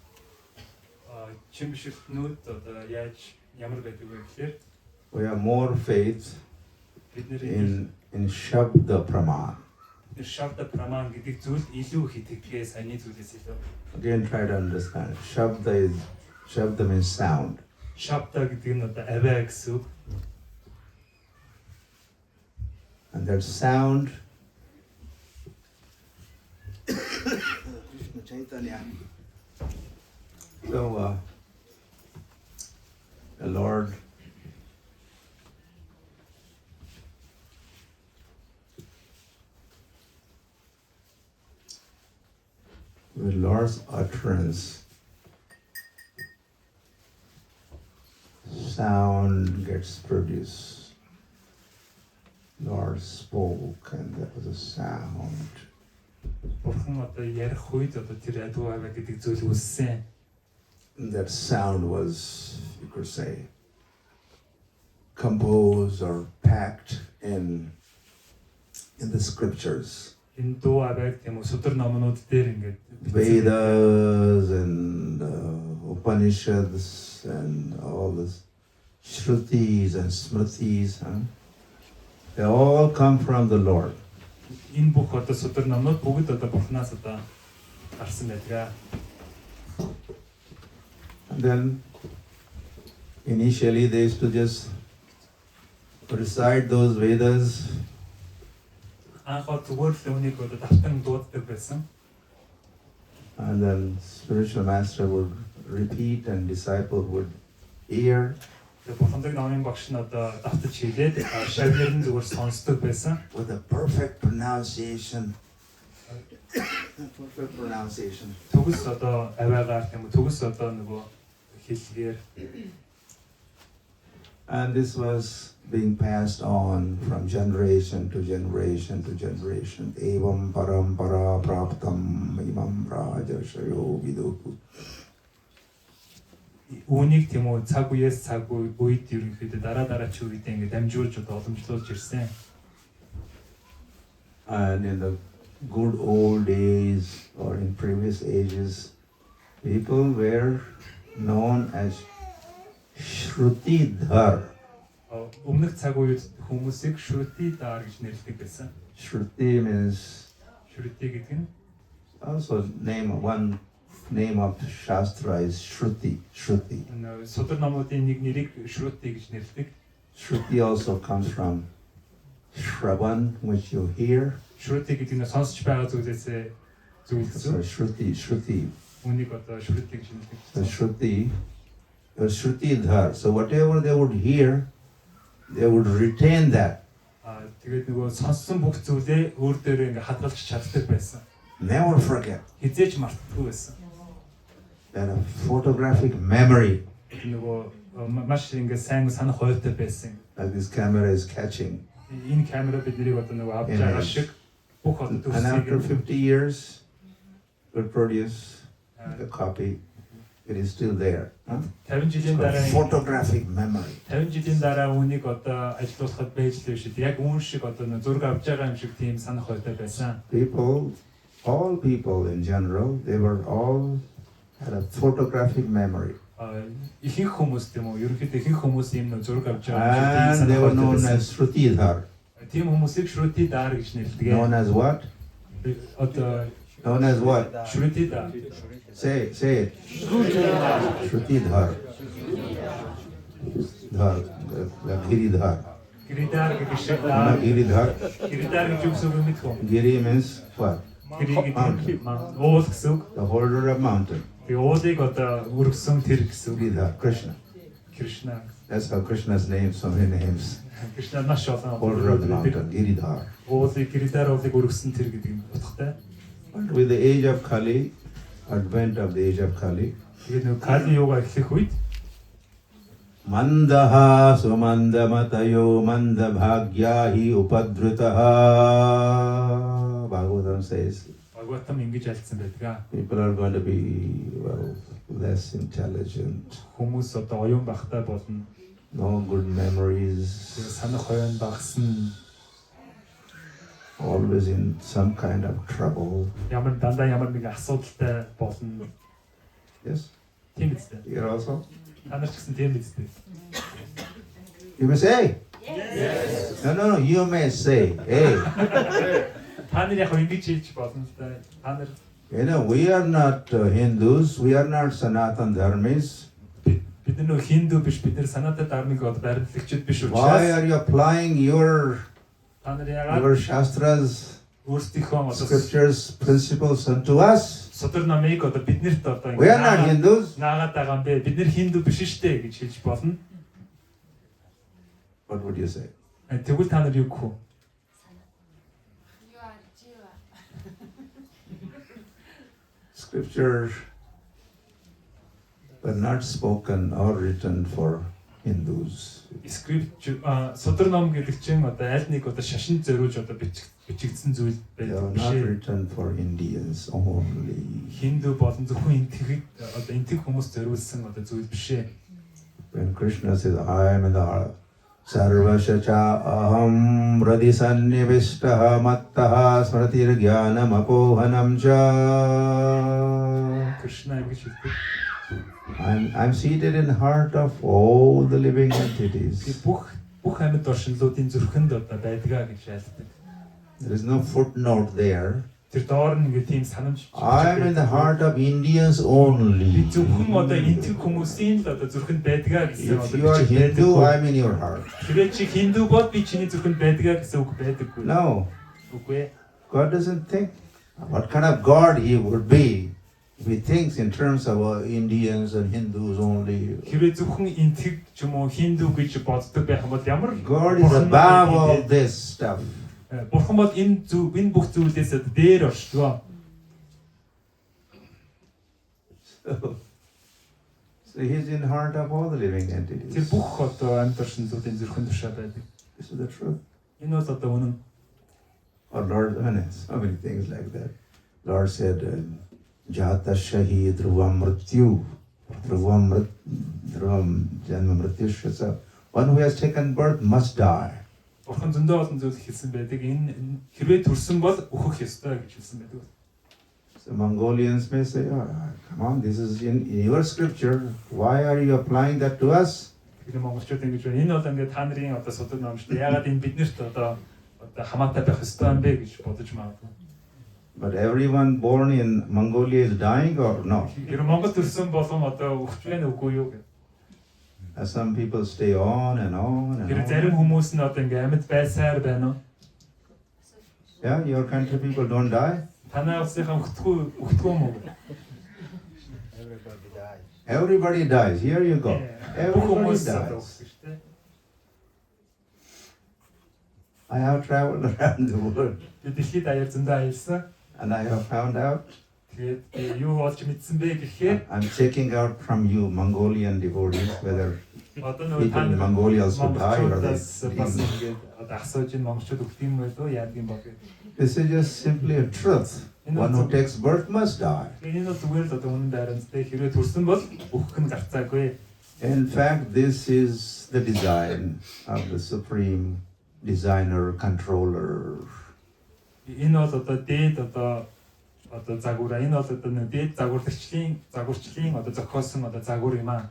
чимшилтнүүд одоо яаж ямар байдаг вэ гэхээр we have more faith бид нэр in Shabda Praman. шабда праман гэдэг зүйл илүү их итгэдгээ саяны зүйлээс илүү. Again, try to understand. Shabda means sound. Шабда гэдэг нь одоо аваа гэсэн үг. And that sound so the Lord with Lord's utterance, sound gets produced. Lord spoke and there was a sound. Бурхан одоо ярих үед одоо тэр адуу аваа гэдэг зүйл үссэн. That sound was, you could say, composed or packed in the scriptures. Энэ дуу авааг тийм үү судар номнууд дээр ингээд Vedas and Upanishads and all this Shrutis and Smritis, they all come from the Lord. Энэ бүх одоо судар номнууд бүгд одоо Бурханаас одоо гарсан байдаг. And then initially they used to just recite those Vedas. Анхаа зүгээр л үнийг одоо давтан дууддаг байсан. And then spiritual master would repeat and disciple would hear. Тэгээ Бурхандаг номын багш нь одоо давтаж хэлээд шавнаар нь зүгээр сонсдог байсан. With a perfect pronunciation. Perfect pronunciation. Төгс одоо аваагаар тийм үү төгс одоо нөгөө хэлгээр. And this was being passed on from generation to generation to generation. Evam parampara praptam imam rajashayo viduhu. Үүнийг тийм үү цаг үеэс цаг үед ерөнхийдөө дараач үедээ ингээд дамжуулж одоо уламжлуулж ирсэн. And in the good old days or in previous ages, people were known as Shrutidhar. Өмнөх цаг үед хүмүүсийг Shruti Dar гэж нэрлэдэг байсан. Shruti means Shruti гэдэг нь also one name of Shastra is Shruti. Shruti. судар номуудын нэг нэрийг Shruti гэж нэрлэдэг. Shruti also comes from Shravan, which you hear. Shruti гэдэг нь сонсч байгаа зүйлээсээ So зүйлсэн. Shruti. Үнийг одоо Shruti гэж нэрлэдэг. So Shrutidhar. So whatever they would hear, they would retain that. Тэгээд нөгөө сонссон бүх зүйлээ өөр дээрээ ингээ хадгалж чаддаг байсан. Never forget. Хизээч мартдаггүй байсан. And a photographic memory. Нөгөө маш ингээ сайн санах ойтой байсан. Like this camera is catching. Энэ камера биднийг одоо нөгөө авч байгаа шиг бүх одоо And after төсвийг 50 years, we'll produce the copy. It is still there. 50 жилийн дараа Photographic memory. 50 жилийн дараа үнийг одоо ажилуулахад байж л биш. Яг үүн шиг одоо зураг авч байгаа юм шиг тийм санах ойтой байсан. All people in general, they were all had a photographic memory. Ихэнх хүмүүс тийм үү? Ерөнхийдөө ихэнх хүмүүс ийм зураг авч байгаа And they were known as Shrutidhar. Тийм хүмүүсийг Shruti Dar гэж нэрлэдэг. Known as what? Одоо Known as what? Shruti Dar. Say it. Shrutidhar. Giridhar. Giridhar гэдэг шиг Giridhar. Giridhar гэж юу гэсэн үг мэд хөө? Giri means what? Гири гэдэг уул гэсэн үг. The holder of mountain. Тэгээ уулыг одоо өргөсөн тэр гэсэн үг. Giridhar. Krishna. Krishna. That's how Krishna's name, so many names. Krishna маш олон Holder of the mountain. Giridhar. уулыг Giridhar уулыг өргөсөн тэр гэдэг нь утгатай. But with the age of Kali, advent of the age of Kali, Тэгээд нөгөө Kali юугаа эхлэх үед Mandaha sumandamatayo mandabhagyahi upadritaha. Bhagavatam says Бхагаватам ингэж альцсан байдаг. people are going to be less intelligent, Хүмүүс одоо оюун багтай болно. no good memories, Санах хойно багасна. always in some kind of trouble. Дандаа ямар нэг асуудалтай болно. Yes? Тийм биз дээ. Here also? Та нар ч гэсэн тийм биз дээ. You may say? Yes. No, you may say, hey. Та нар яг ингэж хэлж болно л да. Та нар You know, we are not Hindus, we are not Sanatan Dharmis. бид нар хинду биш, бид нар санаатай дармыг баримтлагчид биш Why учраас are you applying your та нар яагаад shastras, өөрсдийнхөө scriptures, principles unto us? судар намыг биднэрт We are not Hindus. наагаад байгаа юм бэ? Бид нар хинду биш штэ гэж хэлж болно. What would you say? Тэгвэл та нар юу гэх вэ? Scriptures were not spoken or written for Hindus. Скрипт судар ном гэдэг чинь аль нэг шашин зориулж бичигдсэн зүйл They байдаг are биш not ээ. written for Indians only. Хинду болон зөвхөн энтэг хүмүүс зориулсан зүйл биш ээ. When Krishna says, I am in the heart, Sarvasya cha aham radisannivishtaha mattaha smratir jnanam apohanam cha. Кришна ингэж хэлдэг. I'm seated in the heart of all the living Би entities. бүх амьд оршинлуудын зүрхэнд байдгаа гэж айлтдаг. There is no footnote there. Тэр доор нэг тийм санамж. I am in the heart of Indians Би only. зөвхөн энтэг хүмүүсийн л зүрхэнд байдгаа гэсэн If you are Hindu, I am in your heart. Тэгээд чи хинду бол би чиний зүрхэнд байдгаа гэсэн үг байдаггүй. No, Үгүй ээ. God doesn't think. What kind of God he would be if he thinks in terms of Indians and Hindus only. Хэрвээ зөвхөн энтэг ч юм уу хинду гэж боддог байх юм бол ямар God is above all this stuff. Бурхан бол энэ бүх зүйлээс дээр оршдог. So he is in the heart of all the living Тэр entities. бүх амьд оршинлуудын зүрхэнд тушаа байдаг. This is the truth. Энэ бол үнэн. Or Lord, I mean, so many things like that. Lord said, Jata Shahi Dhruvam Mrityu. Dhruvam Janma Mrityusha. So one who has taken birth must die. Бурхан зөндөө олон зүйл хэлсэн байдаг. Энэ хэрвээ төрсөн бол өөхөх ёстой гэж хэлсэн байдаг. So Mongolians may say, oh, come on, this is in your scripture. Why are you applying that to us? Тэгэхээр монголчууд ингэж байна. Энэ бол ингээд та нарын судар ном шүү дээ. Ягаад энэ биднэрт хамаатай байх ёстой юм бэ гэж бодож магадгүй. But everyone born in Mongolia is dying or no? Тэр Монгол төрсэн болгон өгч байна үгүй юу гэх. Some people stay on and on and Тэр зарим on. хүмүүс нь ингээд амьд байсаар байна уу? Yeah, your country people don't die. Танай улсынхаа өгтгөө юм уу? Everybody dies. Here you go. Бүх Everybody хүмүүс dies. өгсөн шүү дээ. I have traveled around the world Би дэлхийд аяар зөндөө аялсан. and I have found out. Тэгээд юу болж мэдсэн бэ гэхээр I'm checking out from you Mongolian devotees whether одоо people in Mongolia also die or they бас leave. ингээд асууж ин монголчууд өгдөг юм байлоо яадаг юм бол. This is just simply a truth. One who takes birth must die. Энэ нь зүгээр л үнэн байрантай хэрвээ төрсөн бол өөхөх нь гарцаагүй. In fact, this is the design of the supreme designer, controller. Энэ бол дээд загвар энэ бол нэг дээд загварчлалын зохиосон загвар юм аа.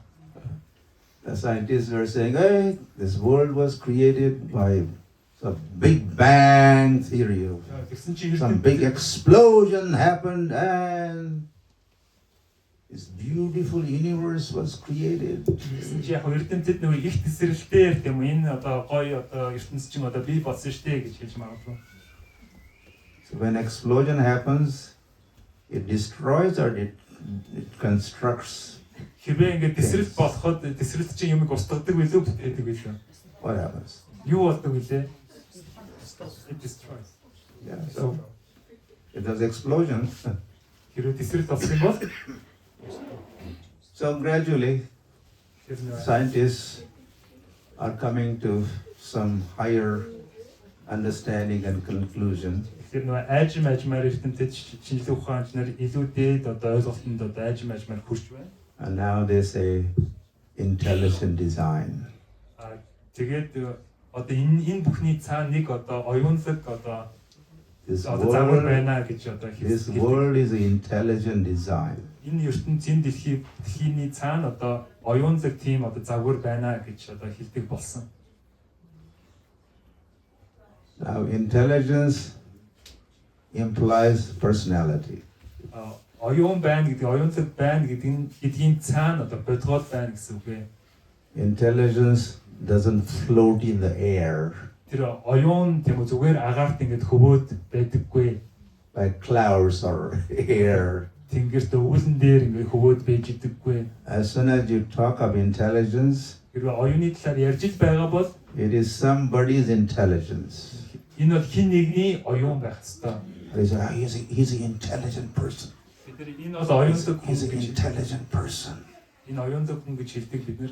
The scientists were saying, hey, this world was created by some big bang theory. Тэгсэн чи Some big explosion happened and this beautiful universe was created. Тэгсэн чи яг эрдэмтэд нэг их тесрэлтээр тийм энэ гоё ертөнц чинь бий болсон штэ гэж хэлж магадгүй. So when explosion happens, it destroys or it constructs. Хэрвээ ингээд тесрэлт болоход тесрэлт чинь юмыг устгадаг билүү бүтээдэг билүү? What happens? Юу болдог вүлээ? It destroys. Yeah, so it does explosion. Хэрвээ тесрэлт болсон юм бол So gradually, scientists are coming to some higher understanding and conclusion. тэр нэг ажмаар эрдэмтэд шинжлэх ухаанч нар илүү дээд ойлголтод ажмаар хүрч байна. And now they say intelligent design. Тэгээд энэ бүхний цаана нэг оюунлаг This одоо загвар world, байна гэж одоо this хэлдэг. world is intelligent design. Энэ ертөнцийн дэлхийний цаана одоо оюунлаг тийм одоо загвар байна гэж одоо хэлдэг болсон. Now, intelligence implies personality. Оюун байна гэдэг, оюунлаг байна гэдгийн цаана одоо бодгол байна гэсэн үг ээ. Intelligence doesn't float in the air Тэр оюун тийм үү зүгээр агаарт ингэж хөвөөд байдаггүй. like clouds or air. Тэнгэрт өвөлн дээр ингэ хөвөөд байж идэггүй. As soon as you talk of intelligence, Хэрвээ оюуны талаар ярьж байгаа бол it is somebody's intelligence. энэ бол хин нэгний оюун байх ёстой. They say, "Ah, he's an intelligent person. Бид нар энэ бол оюунлаг хүн He's an гэж intelligent person." энэ оюунлаг хүн гэж хэлдэг бид нар.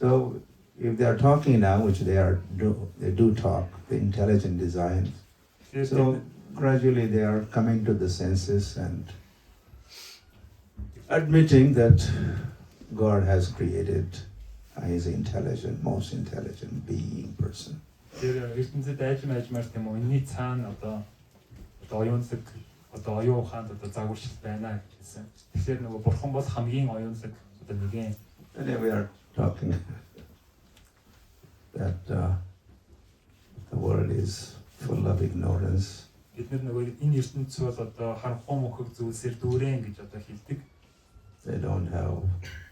So if they are talking now, which they do talk, the intelligent design. So gradually they are coming to the senses and admitting that God has created He's an intelligent, most intelligent being, person. Тэр ертөнцид ажмаар тийм үү энэний цаана одоо оюунлаг одоо оюун ухаанд одоо загварчил байна гэсэн. Тэгэхээр нөгөө бурхан бол хамгийн оюунлаг одоо нэгэн. Today we are talking that the world is full of ignorance. Бид нар нөгөө энэ ертөнц бол одоо харанхуй мөнхөг зүйлсээр дүүрэн гэж одоо хэлдэг. They don't have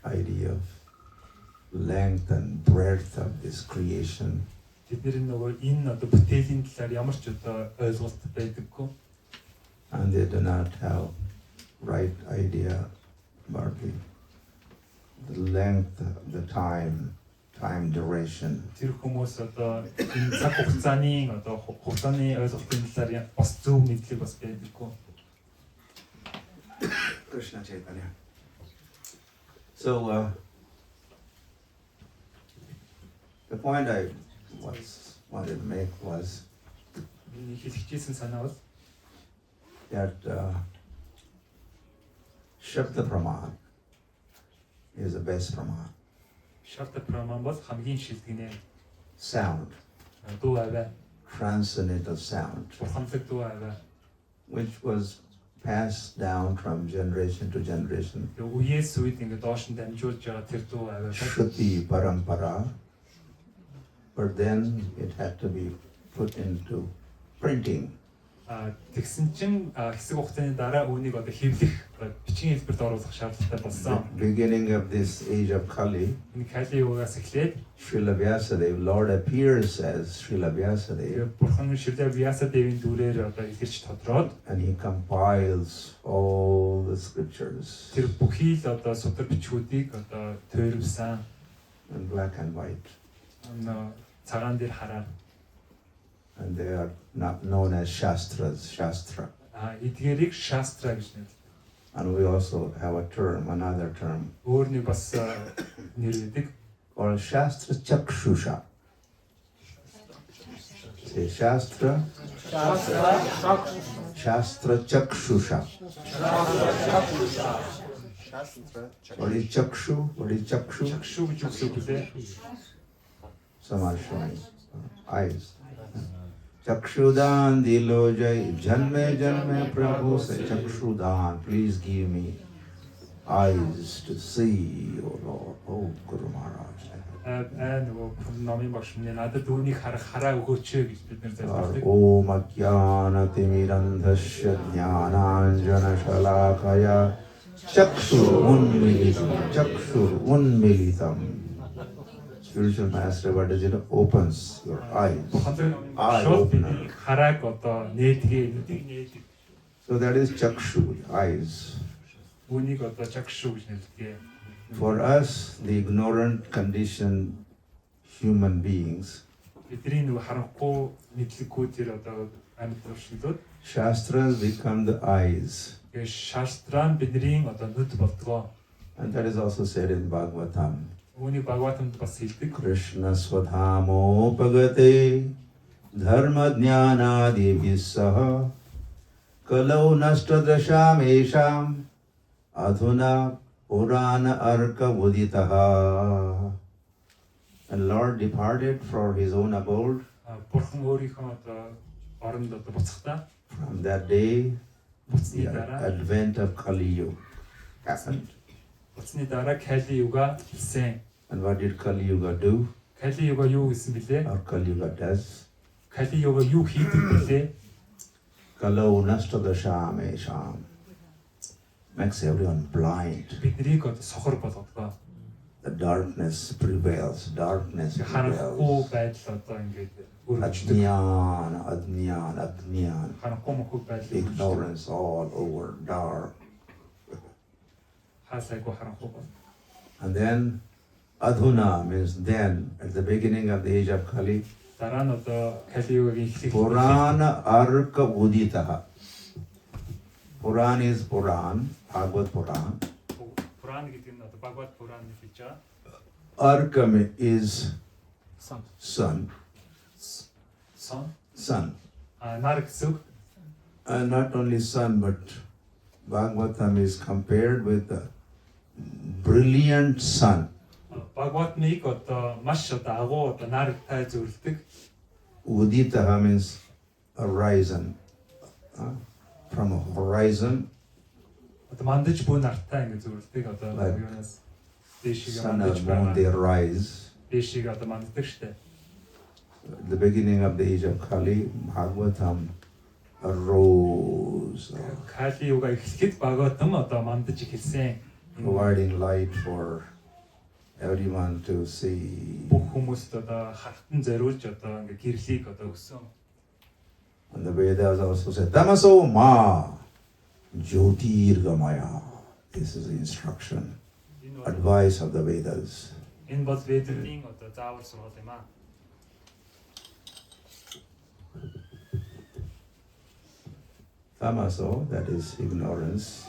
idea of length and breadth of this creation. Бид нар нөгөө энэ одоо бүтээлийн талаар ямар ч одоо ойлголт байдаггүй. And they do not have right idea about the length, the time duration. Тэр хүмүүс одоо энэ цаг хугацааны одоо хугацааны ойлголтын талаар бас зөв мэдлэг бас байдаггүй. Krishna Chaitanya. So the point I wanted to make was Хэлчихсэн санаа бол that Shabda Praman is the best Praman. Шабда праман бол хамгийн шилдэгнээ Sound, дуу аваа, transcendental sound, бурханлаг дуу аваа. which was passed down from generation to generation. Үеэс үед ингээд доош нь дамжуулж байгаа тэр дуу аваа. Shruti Parampara. But then it had to be put into printing. Тэгсэн чинь хэсэг хугацааны дараа үүнийг одоо хэвлэх бичгийн хэлбэрт оруулах шаардлагатай болсон. Beginning of this age of Kali, Энэ Кали югаас эхлээд Srila Vyasadeva, Lord appears as Srila Vyasadeva, бурхан Шрила Вьясадевийн дүрээр одоо илэрч тодроод and he compiles all the scriptures тэр бүхий л одоо судар бичгүүдийг одоо тойрвсан in black and white, цагаан дээр хараад and they are not known as Shastras, Shastra. эдгээрийг шастра гэж нэрлэдэг. And we also have another term, Өөр нэг бас нэр өгдөг. called Shastra Chakshusha. Say Shastra Chakshusha. What is Chakshu? What is Chakshu? Чакшу гэж үг үлээ. Some are showing eyes. Chakshudan dilo jai janme janme prabhu say Chakshudan, please give me eyes to see, O Lord, O Guru Maharaj. Нөгөө номын багш минь надад үүнийг хараа өгөөч гэж бид нэр залбирдаг. Om Ajnana Timirandhasya Jnananjana Shalakaya Chakshur Unmilitam. Spiritual master, what does it? Opens your eyes. Eye opener. Харааг одоо нээдгээ, нүдийг нээдэг. So that is Chakshu, eyes. Үүнийг одоо чакшу гэж нэрлэдэг. For us, the ignorant, conditioned human beings, Бидний нөгөө харанхуй мэдлэггүй тэр одоо амьд туршилтууд Shastras become the eyes. шастран бидний одоо нүд болдгоо. And that is also said in Bhagavatam. Үүнийг Бхагаватамд бас хэлдэг. Krishna Swadhamo Bhagate Dharma Jnana Devisaha Kalau Nastadasham Esham Adhuna Purana Arka Uditaha. And Lord departed for his own abode. Бурхан өөрийнхөө одоо оронд одоо буцахдаа From that day, буцны the дараа advent of Kali Yuga happened. буцны дараа Кали юга хэлсэн. And what did Kali Yuga do? Кали юга юу гэсэн бэлээ? Or Kali Yuga does? Кали юга юу хийдэг бэлээ? Kalo nastadashame sham. Makes everyone blind. Биднийг одоо сохор болгодог. The darkness prevails. Darkness Харахгүй prevails. байдал одоо ингээд өргөждөг. Adnyan. Харахгүй мөхөг байдал. Ignorance all over, dark. Хаасайгүй харахгүй бол. And then Adhuna means then, at the beginning of the age of Kali. Дараа нь одоо Кали югагийн эхлэх. Purana Arka Uditaha. Puran is Puran, Bhagavad Puran. Пуран гэдэг нь одоо Бхагават Пуран гэж байгаа. Arka is Сон. sun. Сон. Sun. Нар гэсэн. And not only sun, but Bhagavatam is compared with the brilliant sun. Бхагаватмыг одоо маш одоо агуу одоо нар тай зөвлөдөг. Uditaha means horizon. From a horizon, Одоо мандаж буй нартай ингэ зөвлөдөг одоо Like юунаас дэшиг sun or мандаж moon, they байгаа. rise. Дэшиг одоо манддаг штэ. At the beginning of the age of Kali, Bhagavatam arose, Кали юга эхлэхэд Бхагаватам одоо мандаж эхэлсэн. providing light for everyone to see. Бүх хүмүүст одоо хартан зориулж одоо ингэ гэрлийг одоо өгсөн. And the Vedas also say, Tamaso ma jyotirgamaya. This is the instruction, Энэ бол advice of the Vedas. энэ бол Ведийн одоо заавар сургал юм аа. Tamaso, that is ignorance.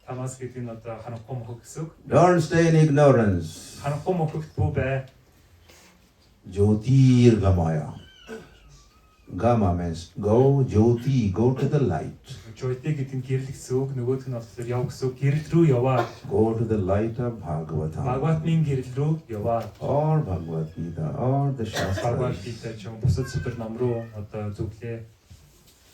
Тамас гэдэг нь одоо ханахгүй мөхөг гэсэн. Don't stay in ignorance. Ханахгүй мөхөгт бүү бай. Jyotirgamaya. Gama means go, Jyoti, go to the light. Жойти гэдэг нь гэрэл гэсэн үг, нөгөөх нь болохоор яв гэсэн үг. Гэрэл рүү яваа. Go to the light of Bhagavatam. Бхагаватмын гэрэл рүү яваа. Or Bhagavad Gita, or the Бхагават Shastras. Гита ч юм бусад судар ном руу одоо зөвлөө.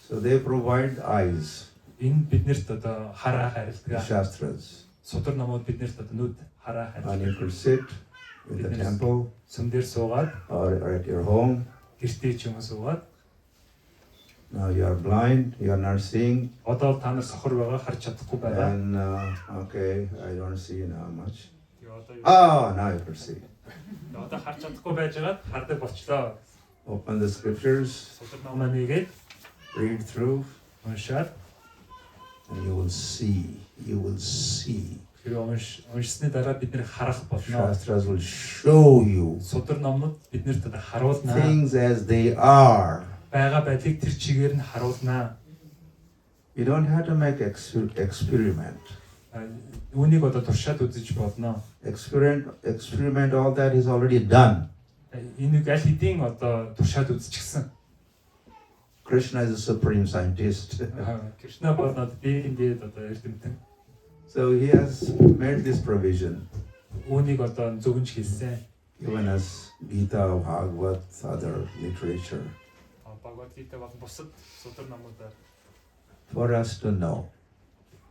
So they provide eyes, Энэ биднэрт одоо хараа the харилдаг. Shastras. Судар номууд биднэрт одоо нүд хараа And you харилдаг. could sit in the temple Сүм дээр суугаад, or at your home. гэртээ ч юм уу суугаад. Now you are blind, you are not seeing. Одоо та нар сохор байгаа, харж чадахгүй байгаа. And okay, I don't see now much. Одоо Now you can see. одоо харж чадахгүй байж байгаад хардаг болчлоо. Open the scriptures, Судар номоо нэгээд read through, уншаад and you will see. You will see. тэр уншсны дараа бид нэр харах болно. Shastras will show you Судар номнууд биднэрт одоо харуулнаа. things as they are. Бага байдлыг тэр чигээр нь харуулнаа. You don't have to make experiment. Үүнийг одоо туршаад үзэж болно. Experiment, all that is already done. Энийг аль хэдийн одоо туршаад үзчихсэн. Krishna is a supreme scientist. Кришна бол над дээрэндээ одоо эрдэмтэн. So he has made this provision, Үүнийг одоо зөвгөнж хийсэн. given us Gita, Bhagavad, other literature, Бхагават Гита болон бусад судар номуудаар for us to know.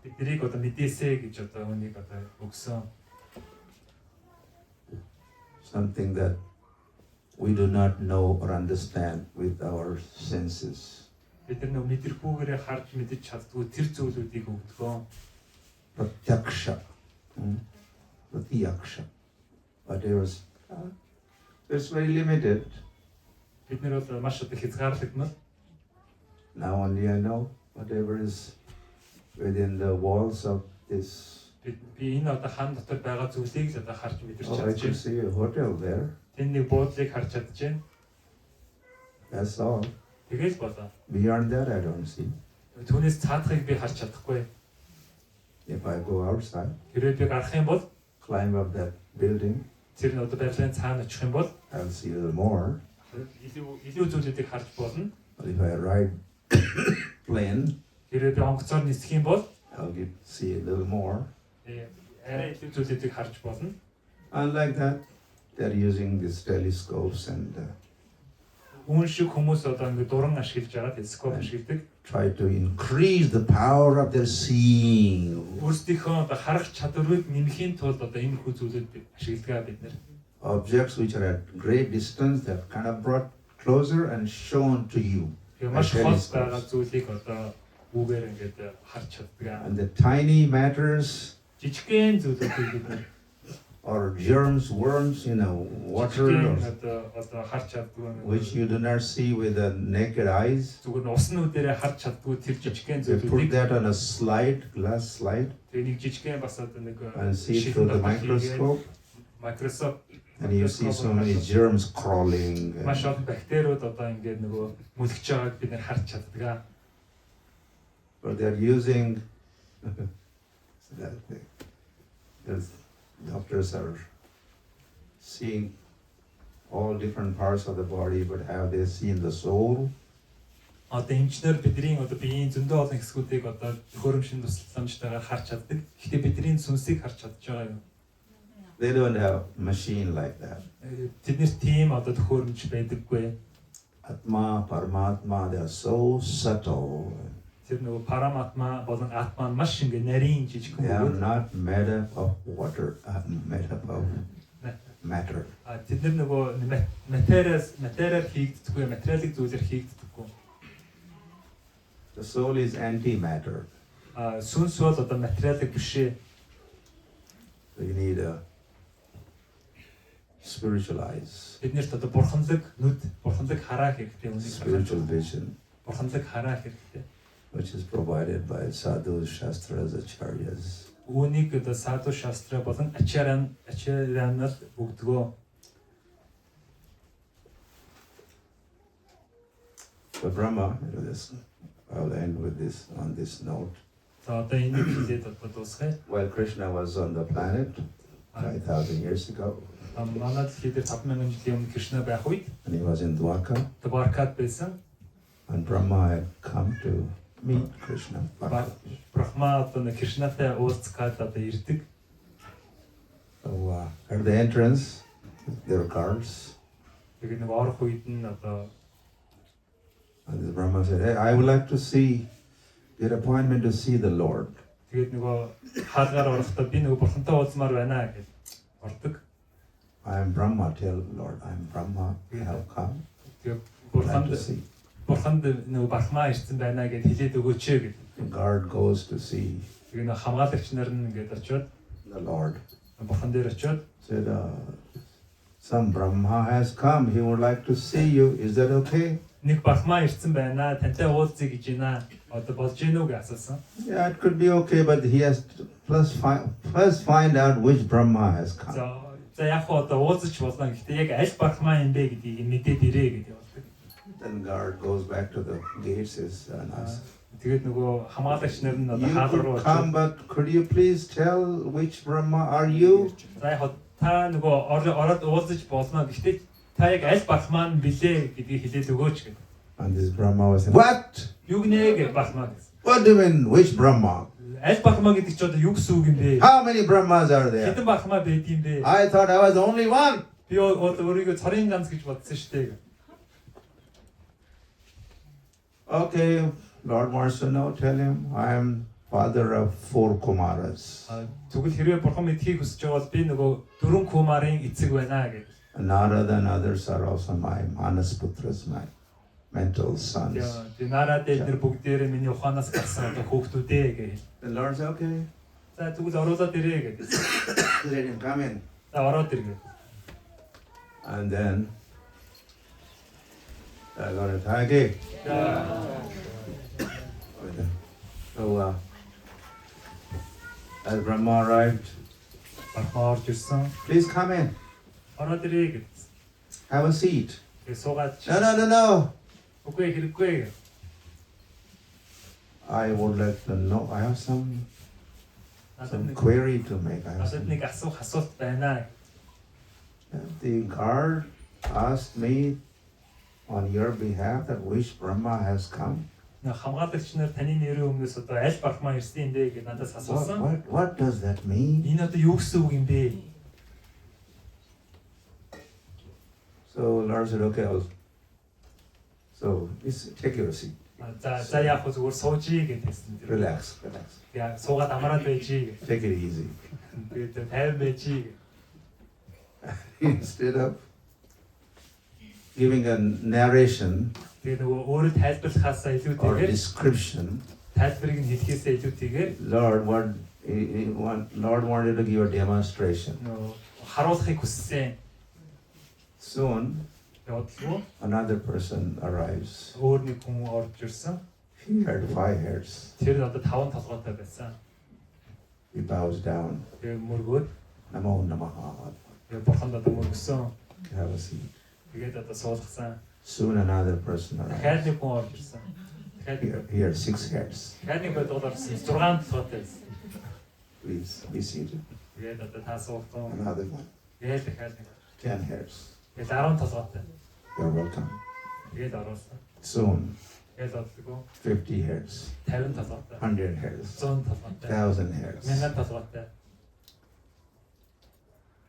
биднийг одоо мэдээсэй гэж одоо үүнийг одоо өгсөн. Something that we do not know or understand with our senses. Бид нар нөө мэдрэхүүгээрээ харж мэдэж чаддгүй тэр зүйлүүдийг өгдгөө. Pratyaksha. Pratyaksha. Whatever. It's very limited. Бид нар бол маш одоо хязгаарлагдмал. Now only I know whatever is within the walls of this. Би энэ одоо хан дотор байгаа зүйлийг л одоо харж мэдэрч Oh, I чадж can байна. see a hotel there. Тэн нэг буудлыг харж чадж байна. That's all. Тэгэл болоо. Beyond that, I don't see. Түүнээс цаадахыг би харж чадахгүй. If I go outside, Хэрвээ би гарах юм бол climb up that building, тэр нь одоо барилгын цаана очих юм бол I'll see a little more. илүү зүйлүүдийг харж болно. But if I ride plane, Хэрвээ би онгоцоор нисэх юм бол I'll see a little more. арай илүү зүйлүүдийг харж болно. Unlike that, they're using these telescopes and үүн шиг хүмүүс одоо ингэ дуран ашиглаж байгаа телескоп ашигладаг. Try to increase the power of their seeing. Өөрсдийнхөө одоо харах чадварыг нэмэхийн тулд одоо энэ хүү зүйлүүд ашигладаг бид нэр. Objects which are at great distance, they're kind of brought closer and shown to you. Маш хол байгаа зүйлийг одоо үгээр ингээд харж чаддаг. And the tiny matters Жижигхэн зүйлүүдийг бид нэр or germs, worms in a water, одоо харж чаддаг. which you do not see with the naked eyes. Зүгээр нь уснуудаараа харж чаддгүй тэр жижигхэн They put зүйлүүдийг that on a slide, glass slide, тэгээ нэг жижигхэн бас одоо нэг and see it through the microscope. Microscope And you see so many germs crawling. маш олон бактериуд одоо ингээд нөгөө мүлгэж байгааг бид нэр харж чаддаг. But they're using that thing. There's doctors are seeing all different parts of the body, but have they seen the soul? Одоо инженер бидний одоо биеийн зөндөө олон хэсгүүдийг одоо төхөөрөмшин тусламжтайгаар харж чаддаг. Гэхдээ бидний сүнсийг харж чадж байгаа юм. They don't have machine like that. Тэднэр тийм одоо төхөөрөмж байдаггүй. Atma, Paramatma, they are so subtle. Тэр нөгөө параматма болон атма маш ингэ нарийн жижиг They are хүмүүс. not made up of water, made up of matter. Тэднэр нөгөө материал хийгддэггүй, материалын зүйлээр хийгддэггүй. The soul is antimatter. Сүнс бол одоо материалын бишээ. So you need a spiritual eyes, Биднэрт одоо бурханлаг нүд, бурханлаг хараа хэрэгтэй үнийг spiritual vision, бурханлаг хараа хэрэгтэй. which is provided by sadhus, shastras, acharyas. Үүнийг одоо саду шастра болон ачаранал бүгдгөө. So Brahma, this, I'll end with this on this note. За одоо энийг хэлээд одоо дуусгая. While Krishna was on the planet 5,000 years ago, Манад хийдэр 5000 жилийн өмнө Кришна байх үед and he was in Dwarka, Дваркад байсан. and Brahma had come to meet Krishna. Брахма одоо нэг Кришнатай уулзгаад одоо ирдэг. So at the entrance, there were guards, Тэгээд нэг орох үед нь одоо and the Brahma said, "Hey, I would like to see, get appointment to see the Lord." тэгээд нөгөө хаалгаар орохдоо би нөгөө бурхантай уулзмаар байна гэж ордог. I am Brahma, tell Lord, I am Brahma, I have come. Тэгээд Like to see. бурханд нөгөө Брахма ирсэн байна гэж хэлээд өгөөч гэдэг. The guard goes to see Тэгээд нөгөө хамгаалагч нар нь ингээд очиод the Lord. бурхан дээр очиод Said, some Brahma has come. He would like to see you. Is that okay? нэг Брахма ирсэн байна. Тантай уулзъя гэж байна. Одоо болж гэнэ үү гэж асуусан. Yeah, it could be okay, but he has to first find out which Brahma has come. За яг хоо одоо уулзч болно. Гэхдээ яг аль Брахма юм бэ гэдгийг мэдээд ирээ гэдэг болдог. Then guard goes back to the gates and asks, Тэгээд нөгөө хамгаалагч нар нь одоо you хаалга руу could come, but could you please tell which Brahma are you? За яг та нөгөө ороод уулзч болно. Гэхдээ та яг аль Брахма нь билээ гэдгийг хэлээд өгөөч гэдэг. And this Brahma was saying, what? Юу гинэ гэж Брахма гэсэн. What do you mean, which Brahma? Аль Брахма гэдэг чи одоо юу гэсэн үг юм бэ? How many Brahmas are there? Хэдэн Брахма байд юм бэ? I thought I was the only one. Би өөрийгөө цорын ганц гэж бодсон шүү дээ. Okay, Lord wants to know, tell him, I am father of 4 Kumaras. Тэгвэл хэрвээ бурхан мэдхийг хүсэж байгаа бол би нөгөө 4 кумарын эцэг байна гэж. Narada and others are also my Manas Putras, my mental sons. Тэгээ нараад эдгээр бүгдээрээ миний ухаанаас гарсан одоо хүүхдүүдээ гэж. The Lord said, okay, За тэгвэл оруулаад ирээ гэж. let him come in. За ороод иргээ. And then, I got it. Okay. So, as Brahma arrived, Брахма орж ирсэн. please come in. Ороод ирээ гэж. Have a seat. Тэгээ суугаад. No. Үгүй хэрэггүй. I would like to know. I have some query to make. Надад нэг асуулт байна. The guard asked me on your behalf that which Brahma has come. Хамгаалагч нар таны нэрийн өмнөөс одоо аль Брахма ирсэн юм бэ гэж надаас асуусан. What does that mean? Энэ одоо юу гэсэн үг юм бэ? So Lord said, okay, So take your seat. За яг хөө зүгээр суужий гэж хэлсэн. Relax. Яг суугаад амраад байжий. Take it easy. Тэгээд тайван байжий. Instead of giving a narration Тэгээд нөгөө өөрөөр тайлбарлахаасаа or илүүтэйгээр description, тайлбарыг нь хэлхээсээ илүүтэйгээр Lord wanted to give a demonstration. нөгөө харуулахыг хүссэн. Soon, Явдлгүй another person arrives. өөр нэг хүн орж ирсэн. He had 5 hairs. Тэр нь одоо 5 толгойтой байсан. He bows down. Тэгээд мөргөөд Namo Namaha. тэгээд бурханд одоо мөргөсөн. Have a seat. Тэгээд одоо суулгасан. Soon another person Дахиад arrives. нэг хүн орж ирсэн. Дахиад Here 6 hairs. нэг бодгол орсон. 6 толгойтой байсан. Please be seated. Тэгээд одоо та суулгсан. Another one. Тэгээд дахиад нэг. 10 hairs. Тэгээд 10 толгойтой. You're welcome. Тэгээд оруулсан. Soon Тэгээд бодлого 50 hairs. 50 толгойтой. 100 hairs. 100 толгойтой. 1000 hairs. 1000 толгойтой.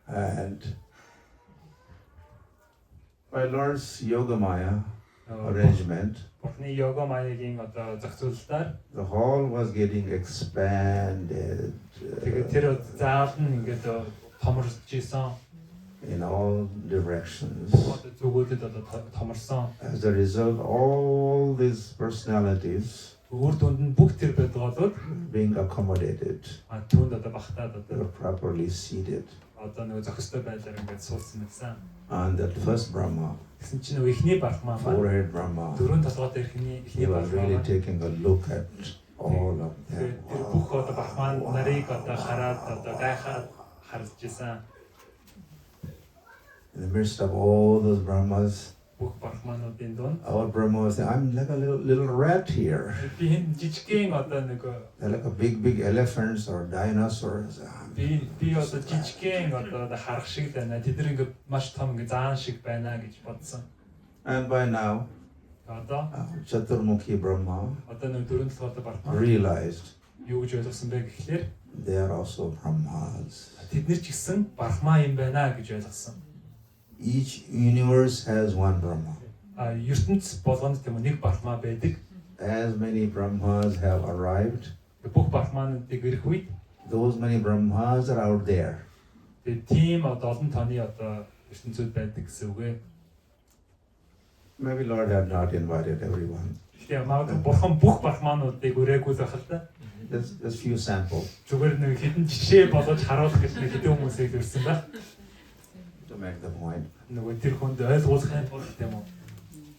And by Lord's Yogamaya arrangement, Бурхны йога маягийн одоо зохицуулалтаар the hall was getting expanded тэгээд тэр заал нь ингээд томорж исэн. in all directions. Одоо зүгүүдэд одоо томорсон. As a result, all these personalities Өөр дүнд нь бүх тэр бодголууд being accommodated, түүнд одоо багтаад they одоо were properly seated. одоо нэг зохистой байдлаар ингээд суулсан гэсэн. And that first Brahma, Гэсэн чинь нөгөө ихний бархмаа маань forehead Brahma, дөрөв толгойтой ихний he was really бархмаа. taking a look at all of Тэр them. бүх одоо бархмаа нарыг одоо хараад одоо гайхаад харж исэн. In the midst of all those Brahmas, Бүх бархмаануудын дунд our Brahma was saying, I'm like a little rat here. би энэ жижигхэн одоо нэг They're like a big elephants or dinosaurs. би одоо жижигхэн одоо харах шиг байна. Тэд нар ингээд маш том ингээд заан шиг байна гэж бодсон. And by now, Одоо Chaturmukhi Brahma одоо нэг дөрөв толгойтой бархмаа realized юу гэж ойлгосон бэ гэхлээр they are also Brahmas. тэд нар ч гэсэн бархмаа юм байна гэж ойлгосон. Each universe has one Brahma. ертөнц болгонд тийм нэг бархмаа байдаг. As many Brahmas have arrived, Бүх бархмаануудыг ирэх үед those many Brahmas are out there. тийм одоо олон тооны одоо ертөнцүүд байдаг гэсэн үг ээ. Maybe Lord had not invited everyone. Тэгэхээр магадгүй бурхан бүх бархмаануудыг өрөөгүй л байх л та. Just few samples Зүгээр нэг хэдэн жишээ болгож харуулах гэж нэг хэдэн хүмүүсийг өрсөн байх. to make the point. Нөгөө тэр хүнд ойлгуулахын тулд тийм үү.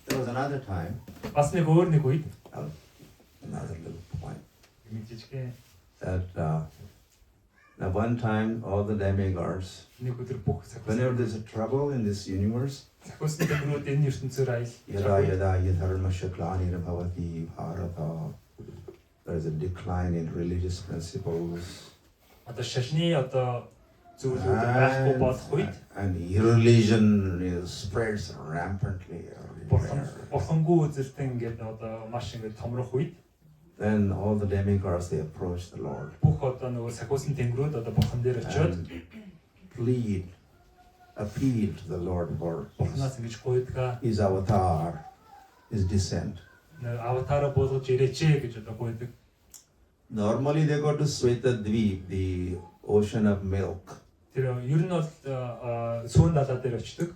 There was another time, Бас нэг өөр нэг үед another little point, нэг жижигхэн that one time all the demigods, нэг өдөр бүх whenever there's a trouble in this universe, сахиусны төгрүүд энэ ертөнцөөр аял. yada yadharmasha glanirabhavati bharata, there's a decline in religious principles Одоо шашны одоо зүйлүүд байхгүй болох үед and irreligion spreads rampantly everywhere. бурхангүй үзэлтэн ингээд одоо маш ингээд томрох үед Then all the demigods they approach the Lord бүх одоо нөгөө сахиусны тэнгэрүүд одоо бурхан дээр очиод and appeal to the Lord for бурханаас ингэж гуйдгаа his avatar, his descent. аватараа болгож ирээч гэж одоо гуйдаг. Normally they go to Svetadvip, the ocean of milk, Тэр ер нь бол сүүн далаа дээр очидаг.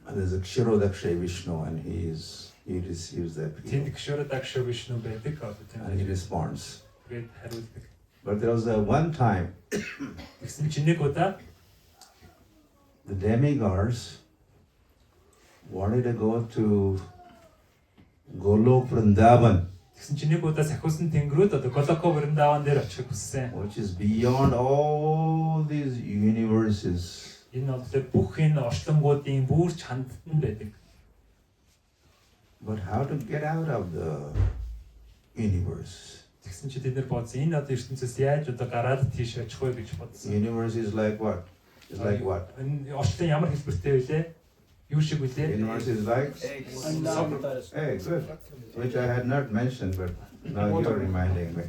and there's a Kshirodakshay Vishnu, and he receives the Тэнд appeal гшөрөд агшөө вишну байдаг одоо and he тийм. responds. Тэгээд хариулдаг. But there was one time Тэгсэн чинь нэг удаа the demigods wanted to go to Golok Vrindavan, тэгсэн чинь нэг удаа сахиусны тэнгэрүүд одоо Голоко Вриндаван дээр очих хүссэн. which is beyond all these universes. Энэ бол тэр бүх энэ орчлонгуудын бүрч хандд нь байдаг. But how to get out of the universe? Тэгсэн чинь тэд нар бодсон энэ одоо ертөнцөөс яаж одоо гараад тийш очих вэ гэж бодсон. Universe is like what? It's like what? Энэ орчлон ямар хэлбэртэй вэ? Юу шиг вэ? Universe is like hey, good. Which I had not mentioned, but now you're reminding me.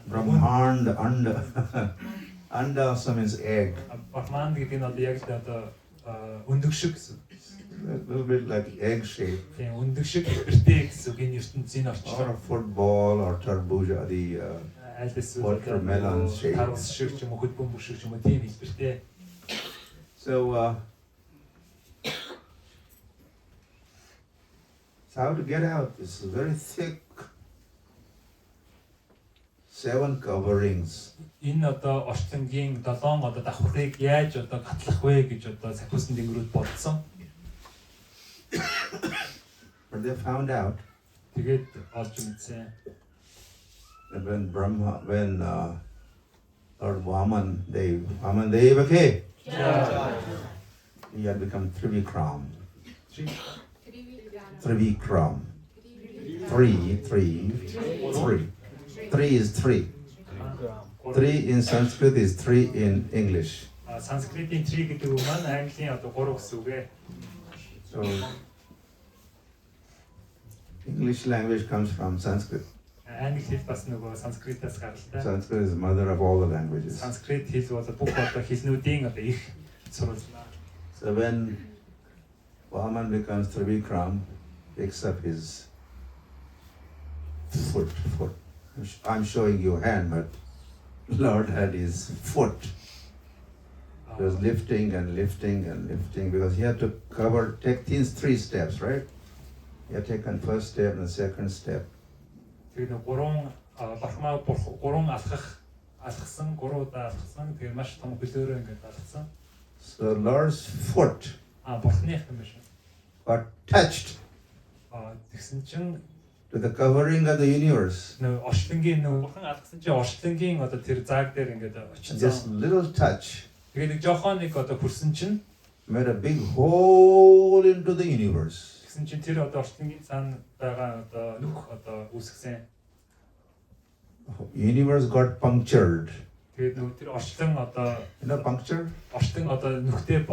Brahmanda, anda. Anda also means egg. Брахманд гэдэг нь одоо яг л одоо өндөг шиг гэсэн. a little bit like egg shape, Тийм өндөг шиг хэлбэртэй гэсэн үг энэ ертөнцийн or орчлоо. a football or tarbuja, the Аль эсвэл watermelon shape. тарвс шиг ч юм уу хөт бөмбөг шиг ч юм уу тийм хэлбэртэй. So how to get out? It's very thick. 7 coverings. Энэ одоо орчлонгийн 7 одоо давхрыг яаж одоо гатлах вэ гэж одоо сахиусан дэнгэрүүд бодсон. But they found out Тэгээд олж мэдсэн. that when Lord Vamandev came, he had become Trivikram. Trivikram. 3. 3 is 3. 3 in Sanskrit is 3 in English. Санскритийн 3 гэдэг үг маань английн одоо 3 гэсэн үг ээ. So English language comes from Sanskrit. Англи хэл бас нөгөө санскритаас гаралтай. Sanskrit is the mother of all the languages. Санскрит хэл бол бүх одоо хэлнүүдийн одоо их сурвалжлаа. So when Vaman becomes Trivikram, picks up his foot. I'm showing you hand, but Lord had his foot. He was lifting and lifting and lifting because he had to take these 3 steps, right? He had taken first step and the second step. Тэгээд нэг 3 алхсан 3 удаа алхсан. Тэгээд маш том хөлөөрөө ингээд алхсан. So Lord's foot Бурхных юм биш. got touched Тэгсэн чинь to the covering of the universe. нөгөө орчлонгийн нөгөө бурхан алгасан чинь орчлонгийн одоо тэр зааг дээр ингээд Just очсон. little touch Тэгээд нэг жоохон нэг одоо хүрсэн чинь made a big hole into the universe. тэгсэн чинь тэр одоо орчлонгийн цаана байгаа одоо нүх одоо үүсгэсэн. Universe got punctured. Тэгээд нөгөө тэр орчлон одоо You know puncture? орчлон одоо нүхтэй